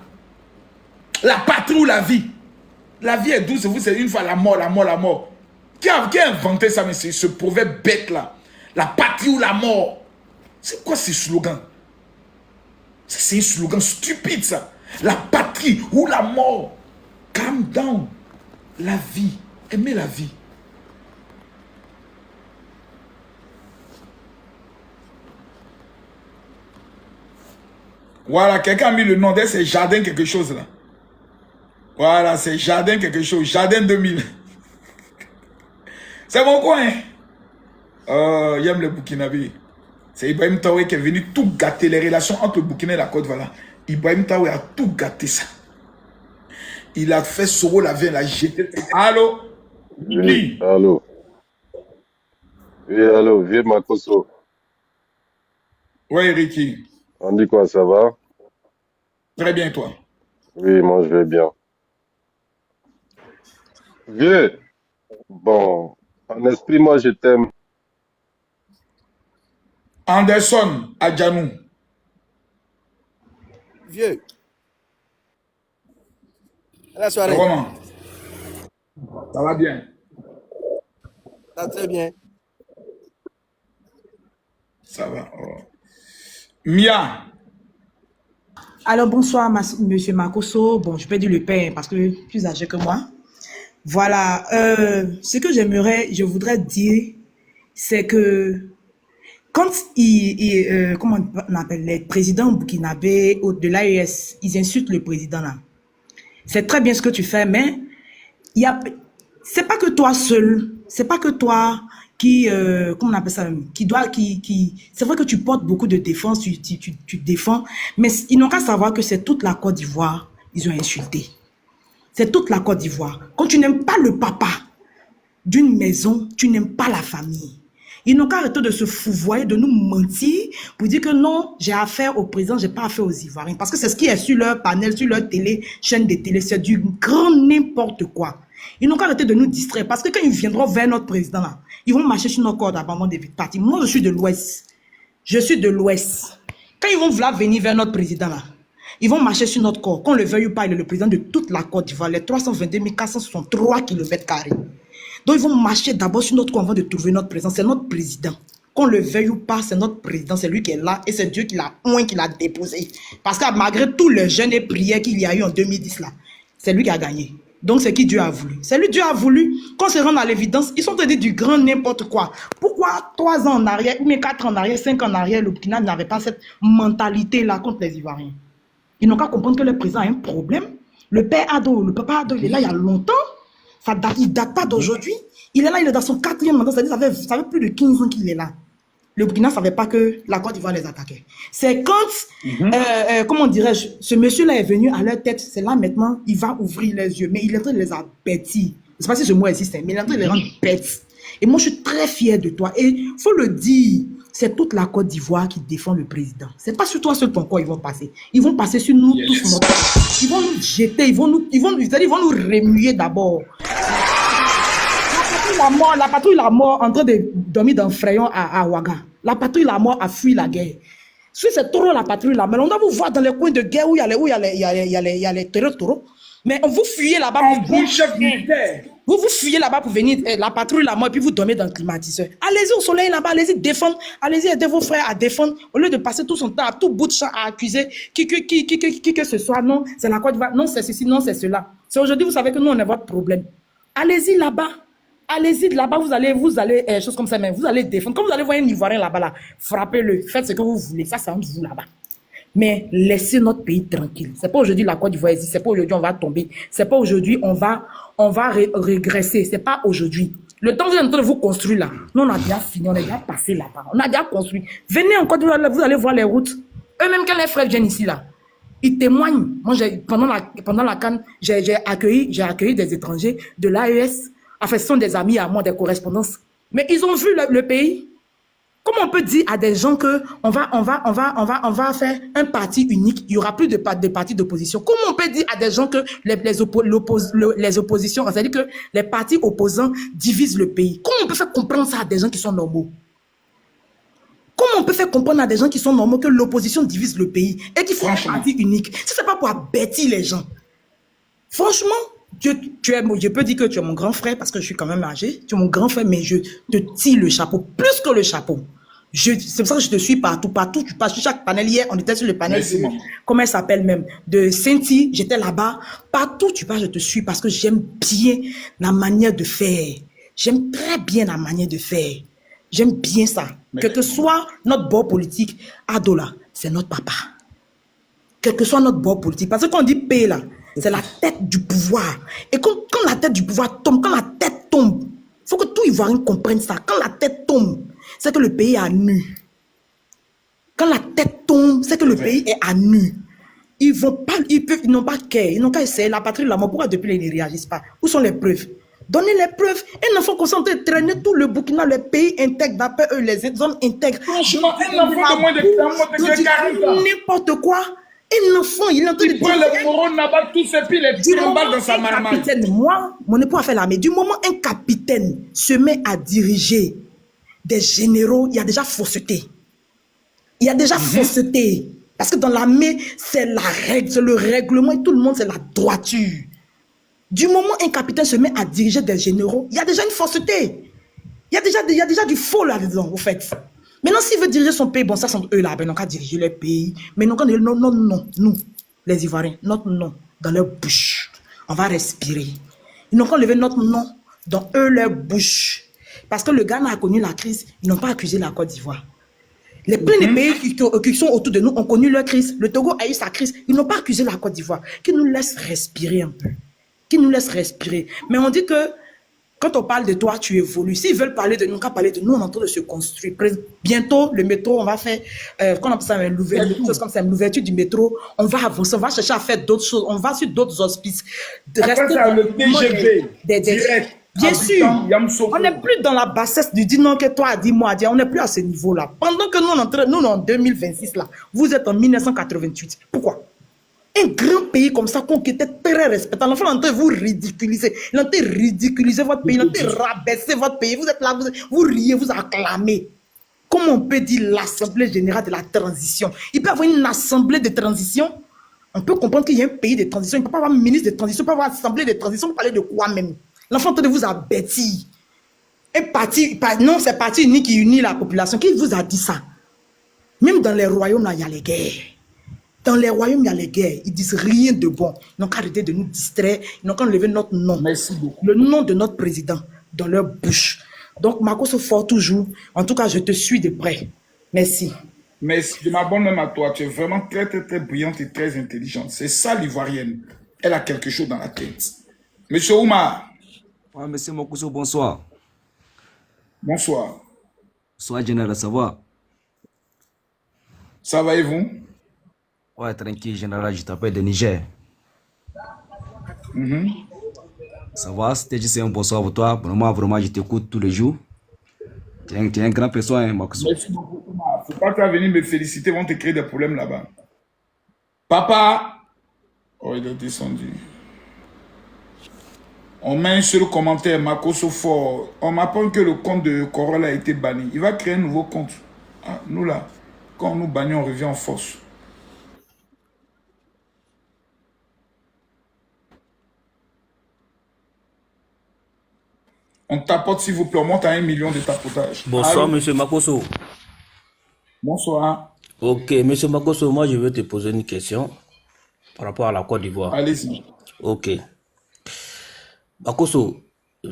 La patrie ou la vie. La vie est douce. Vous, c'est une fois la mort, la mort, la mort. Qui a inventé ça, mais c'est ce proverbe bête là? La patrie ou la mort. C'est quoi ce slogan? C'est un slogan stupide ça. La patrie ou la mort. Calm down. La vie. Aimez la vie. Voilà, quelqu'un a mis le nom de c'est Jardin quelque chose là. Voilà, c'est Jardin quelque chose. Jardin 2000. C'est mon coin. J'aime le Burkinabé. C'est Ibrahim Traoré qui est venu tout gâter les relations entre le Burkina et la Côte. Voilà. Ibrahim Traoré a tout gâté ça. Il a fait Soro la vie, il a jeté. Allô? Oui, allô? Oui, allô, vieux Makoso. Oui, Ricky. On dit quoi, ça va? Très bien, toi. Oui, moi, je vais bien. Vieux, bon, en esprit, moi, je t'aime. Anderson, Adjanou. Vieux. La soirée. Comment? Ça va bien. Ça va très bien. Ça va. Oh. Mia. Alors, bonsoir, monsieur Makoso. Bon, je peux dire le père parce que plus âgé que moi. Voilà. Ce que je voudrais dire, c'est que quand comment on appelle les présidents burkinabés de l'AES, ils insultent le président là. C'est très bien ce que tu fais, mais c'est pas que toi seul, c'est pas que toi qui, comment on appelle ça, c'est vrai que tu portes beaucoup de défense, tu défends, mais ils n'ont qu'à savoir que c'est toute la Côte d'Ivoire, ils ont insulté. C'est toute la Côte d'Ivoire. Quand tu n'aimes pas le papa d'une maison, tu n'aimes pas la famille. Ils n'ont qu'à arrêter de se fouvoyer, de nous mentir pour dire que non, j'ai affaire au président, j'ai pas affaire aux Ivoiriens. Parce que c'est ce qui est sur leur panel, sur leur télé, chaîne de télé, c'est du grand n'importe quoi. Ils n'ont qu'à arrêter de nous distraire. Parce que quand ils viendront vers notre président, là, ils vont marcher sur nos corps d'abandon des partis. Moi, je suis de l'Ouest. Je suis de l'Ouest. Quand ils vont vouloir venir vers notre président, là, ils vont marcher sur notre corps. Qu'on le veuille ou pas, il est le président de toute la Côte d'Ivoire, les 322 463 km². Donc, ils vont marcher d'abord sur notre corps avant de trouver notre président. C'est notre président. Qu'on le veuille ou pas, c'est notre président. C'est lui qui est là et c'est Dieu qui l'a oint, qui l'a déposé. Parce que malgré tous les jeûnes et prières qu'il y a eu en 2010, là, c'est lui qui a gagné. Donc, c'est qui Dieu a voulu. C'est lui Dieu a voulu. Qu'on se rende à l'évidence, ils sont tenus du grand n'importe quoi. Pourquoi 3 ans en arrière, ou 4 ans en arrière, 5 ans en arrière, le Burkina n'avait pas cette mentalité-là contre les Ivoiriens? Ils n'ont qu'à comprendre que le président a un problème. Le père Ado, le papa Ado, il est là il y a longtemps. Il ne date pas d'aujourd'hui. Il est là, il est dans son 4e mandat. Ça fait plus de 15 ans qu'il est là. Le Burkina ne savait pas que la Côte d'Ivoire les attaquait. C'est quand, comment dirais-je, ce monsieur-là est venu à leur tête. C'est là maintenant, il va ouvrir les yeux. Mais il est en train de les abêtir. Je ne sais pas si ce mot existe, mais il est en train de les rendre bêtes. Et moi, je suis très fier de toi. Et il faut le dire, c'est toute la Côte d'Ivoire qui défend le président. Ce n'est pas sur toi seul ton corps ils vont passer. Ils vont passer sur nous tous. Ils vont nous jeter, ils vont nous remuer d'abord. La patrouille la mort en train de dormir dans Frayon à Ouaga. La patrouille la mort a fui la guerre. Si c'est taureau la patrouille là, mais on doit vous voir dans les coins de guerre où il y a les taureaux. Mais vous fuyez là-bas pour venir. Vous fuyez là-bas pour venir, la patrouille là, moi, et puis vous dormez dans le climatiseur. Allez-y au soleil là-bas, allez-y défendre, allez-y aider vos frères à défendre, au lieu de passer tout son temps à tout bout de champ à accuser qui que ce soit. Non, c'est la Côte d'Ivoire, non, c'est ceci, non, c'est cela. C'est aujourd'hui, vous savez que nous, on est votre problème. Allez-y là-bas. Allez-y de là-bas, vous allez, choses comme ça, mais vous allez défendre. Quand vous allez voir un Ivoirien là-bas, là, frappez-le, faites ce que vous voulez. Ça, c'est entre vous là-bas. Mais laissez notre pays tranquille. C'est pas aujourd'hui la Côte d'Ivoire existe, c'est pas aujourd'hui on va tomber. C'est pas aujourd'hui on va régresser. C'est pas aujourd'hui. Le temps que vous êtes en train de vous construire là, nous on a déjà fini, on est déjà passé là-bas. On a déjà construit. Venez en Côte d'Ivoire, vous allez voir les routes. Eux-mêmes, quand les frères viennent ici là, ils témoignent. Moi, pendant la CAN, j'ai accueilli des étrangers de l'AES. Enfin, ce sont des amis à moi, des correspondances. Mais ils ont vu le pays. Comment on peut dire à des gens que on va faire un parti unique, il n'y aura plus de partis d'opposition? Comment on peut dire à des gens que les oppositions, c'est-à-dire que les partis opposants divisent le pays? Comment on peut faire comprendre ça à des gens qui sont normaux? Comment on peut faire comprendre à des gens qui sont normaux que l'opposition divise le pays et qu'il faut un parti unique? Si ce n'est pas pour abêtir les gens. Franchement, je peux dire que tu es mon grand frère parce que je suis quand même âgé. Tu es mon grand frère, mais je te tire le chapeau, plus que le chapeau. C'est pour ça que je te suis partout. Tu passes sur chaque panel. Hier, on était sur le panel de, comment elle s'appelle même, de Sainty. J'étais là-bas. Partout tu passes, je te suis parce que j'aime bien la manière de faire. J'aime très bien la manière de faire. J'aime bien ça. Quel que soit notre bord politique, Adola, c'est notre papa. Quel que soit notre bord politique. Parce que quand on dit paix là, c'est la tête du pouvoir. Et quand la tête du pouvoir tombe, il faut que tout Ivoirien comprenne ça. Quand la tête tombe, c'est que le pays est à nu. Quand la tête tombe, c'est que le pays est à nu. Ils n'ont pas qu'à essayer. La patrie de la mort, pourquoi depuis ils ne réagissent pas? Où sont les preuves? Donnez les preuves. Un enfant concentré de traîner tout le Burkina, le pays intègre, d'après eux, les hommes intègres. Franchement, un enfant de moins de 40 ans. N'importe quoi. Un enfant, il est en train de dire. Il prend le moron là-bas, tout ce puis les tremble dans sa marmaille. Moi, mon époux a fait l'armée. Du moment un capitaine se met à diriger des généraux, il y a déjà fausseté. Il y a déjà fausseté. Parce que dans l'armée, c'est la règle, c'est le règlement et tout le monde, c'est la droiture. Du moment un capitaine se met à diriger des généraux, il y a déjà une fausseté. Il y a déjà du faux là-dedans, au fait. Maintenant, s'il veut diriger son pays, bon, ça sont eux là, ben, ils n'ont qu'à diriger le pays. Mais non, nous, les Ivoiriens, notre nom dans leur bouche. On va respirer. Ils n'ont qu'à lever notre nom dans leur bouche. Parce que le Ghana a connu la crise, ils n'ont pas accusé la Côte d'Ivoire. Les plein de pays qui sont autour de nous ont connu leur crise. Le Togo a eu sa crise, ils n'ont pas accusé la Côte d'Ivoire. Qu'ils nous laissent respirer un peu. Qu'ils nous laissent respirer. Mais on dit que quand on parle de toi, tu évolues. S'ils veulent parler de nous, qu'à parler de nous, on est en train de se construire. Bientôt, le métro, on va faire, qu'on appelle ça l'ouverture du métro. On va avancer, on va chercher à faire d'autres choses. On va sur d'autres auspices. Après ça, le TGV, direct. Bien sûr, on n'est plus dans la bassesse du dis non que toi, dis-moi, on n'est plus à ce niveau-là. Pendant que nous, en 2026, là, vous êtes en 1988. Pourquoi? Un grand pays comme ça, qui était très respectable, l'enfant est en train de vous ridiculiser. Il est en train de ridiculiser votre pays, il est en train de rabaisser votre pays. Vous êtes là, vous riez, vous acclamez. Comment on peut dire l'Assemblée générale de la transition? Il peut y avoir une assemblée de transition. On peut comprendre qu'il y a un pays de transition. Il ne peut pas avoir un ministre de transition, il ne peut pas avoir une assemblée de transition. Vous parlez de quoi même? L'enfant de vous abêtir. Un parti, non, c'est parti unique qui unit la population. Qui vous a dit ça? Même dans les royaumes, là, il y a les guerres. Dans les royaumes, il y a les guerres. Ils disent rien de bon. Ils n'ont qu'à arrêter de nous distraire. Ils n'ont qu'à enlever notre nom. Merci beaucoup. Le nom de notre président dans leur bouche. Donc, Makosso fort toujours. En tout cas, je te suis de près. Merci. Merci. Je m'abonne même à toi. Tu es vraiment très, très, très brillante et très intelligente. C'est ça l'ivoirienne. Elle a quelque chose dans la tête. Monsieur Oumar. Ouais, monsieur Makosso, bonsoir. Bonsoir. Bonsoir, général, ça va? Ça va et vous? Ouais, tranquille, général, je t'appelle de Niger. Ça va, c'était juste un bonsoir pour toi. Vraiment, je t'écoute tous les jours. Tu es un grand personne, hein, Makosso. Merci beaucoup, Oumar. Faut pas que tu vas venir me féliciter, vont te créer des problèmes là-bas. Papa. Oh, il est descendu. On met un seul commentaire, Makosso fort. On m'apprend que le compte de Corolla a été banni. Il va créer un nouveau compte. Ah, nous là, quand on nous bannit, on revient en force. On tapote, s'il vous plaît. On monte à 1 million de tapotage. Bonsoir, Allô? monsieur Makosso. Bonsoir. Ok, monsieur Makosso, moi je veux te poser une question par rapport à la Côte d'Ivoire. Allez-y. Ok. Makosso,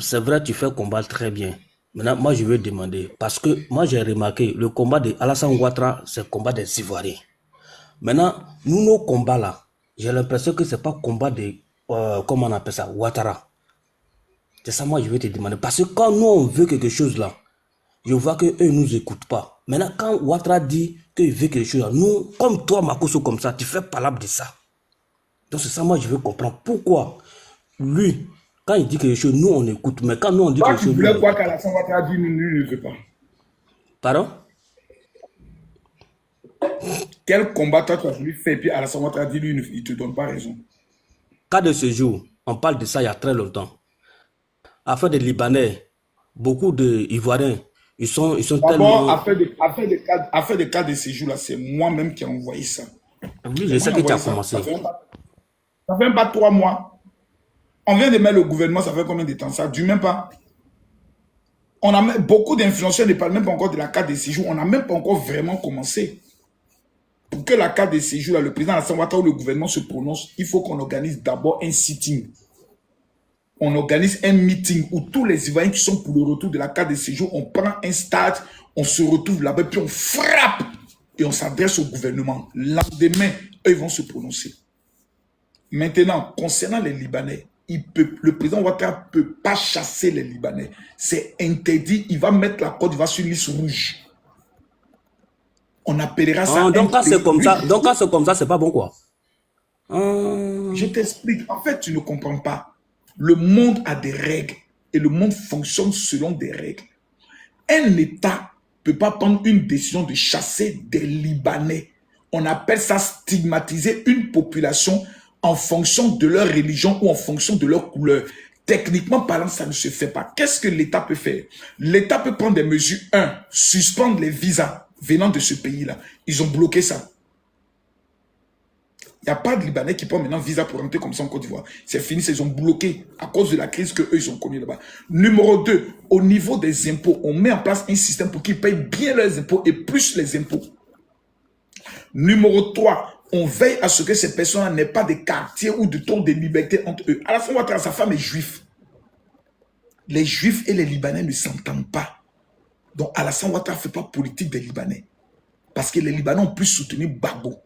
c'est vrai, tu fais combat très bien. Maintenant, moi je veux demander, parce que moi j'ai remarqué, le combat de Alassane Ouattara, c'est le combat des Ivoiriens. Maintenant, nous, nos combats là, j'ai l'impression que c'est pas combat de, comment on appelle ça, Ouattara. C'est ça, moi je veux te demander. Parce que quand nous on veut quelque chose là, je vois qu'eux ne nous écoutent pas. Maintenant, quand Ouattara dit qu'il veut quelque chose là, nous, comme toi, Makosso, comme ça, tu fais palabre de ça. Donc c'est ça, moi je veux comprendre. Pourquoi lui, quand il dit quelque chose, nous on écoute, mais quand nous on dit Toi, quelque tu chose... voulais quoi qu'Alassane Ouattara dit, lui ne veut pas. Pardon? Quel combat toi tu as voulu faire, puis Alassane Ouattara dit, lui, il ne te donne pas raison. Cas de ce jour, on parle de ça il y a très longtemps. Affaire des Libanais, beaucoup d'Ivoiriens, ils sont D'abord, tellement... affaire de cas de séjour, là, c'est moi-même qui ai envoyé ça. Oui, je sais que tu as commencé. Ça fait même pas 3 mois. On vient de mettre le gouvernement, ça fait combien de temps? Ça ne dure même pas. On a beaucoup d'influenceurs ne parlent même pas encore de la carte de séjour. On n'a même pas encore vraiment commencé. Pour que la carte de séjour, là, le président Alassane Ouattara ou le gouvernement se prononce, il faut qu'on organise d'abord un sitting. On organise un meeting où tous les Ivoiriens qui sont pour le retour de la carte de séjour, on prend un stade, on se retrouve là-bas, puis on frappe et on s'adresse au gouvernement. Lendemain, eux vont se prononcer. Maintenant, concernant les Libanais, le président Ouattara ne peut pas chasser les Libanais. C'est interdit. Il va mettre la Côte d'Ivoire sur liste rouge. On appellera ça... donc quand c'est comme ça, donc quand c'est comme ça, c'est pas bon quoi. Je t'explique. En fait, tu ne comprends pas. Le monde a des règles. et le monde fonctionne selon des règles. Un État ne peut pas prendre une décision de chasser des Libanais. On appelle ça stigmatiser une population en fonction de leur religion ou en fonction de leur couleur. Techniquement parlant, ça ne se fait pas. Qu'est-ce que l'État peut faire? L'État peut prendre des mesures. 1. Suspendre les visas venant de ce pays-là. Ils ont bloqué ça. Il n'y a pas de Libanais qui prend maintenant visa pour rentrer comme ça en Côte d'Ivoire. C'est fini, ils ont bloqué à cause de la crise qu'eux, ils ont connue là-bas. Numéro 2, au niveau des impôts, on met en place un système pour qu'ils payent bien leurs impôts et plus les impôts. Numéro 3, on veille à ce que ces personnes n'aient pas de quartiers ou de ton de liberté entre eux. Alassane Ouattara, sa femme est juive. Les Juifs et les Libanais ne s'entendent pas. Donc Alassane Ouattara ne fait pas politique des Libanais. Parce que les Libanais ont plus soutenu Gbagbo.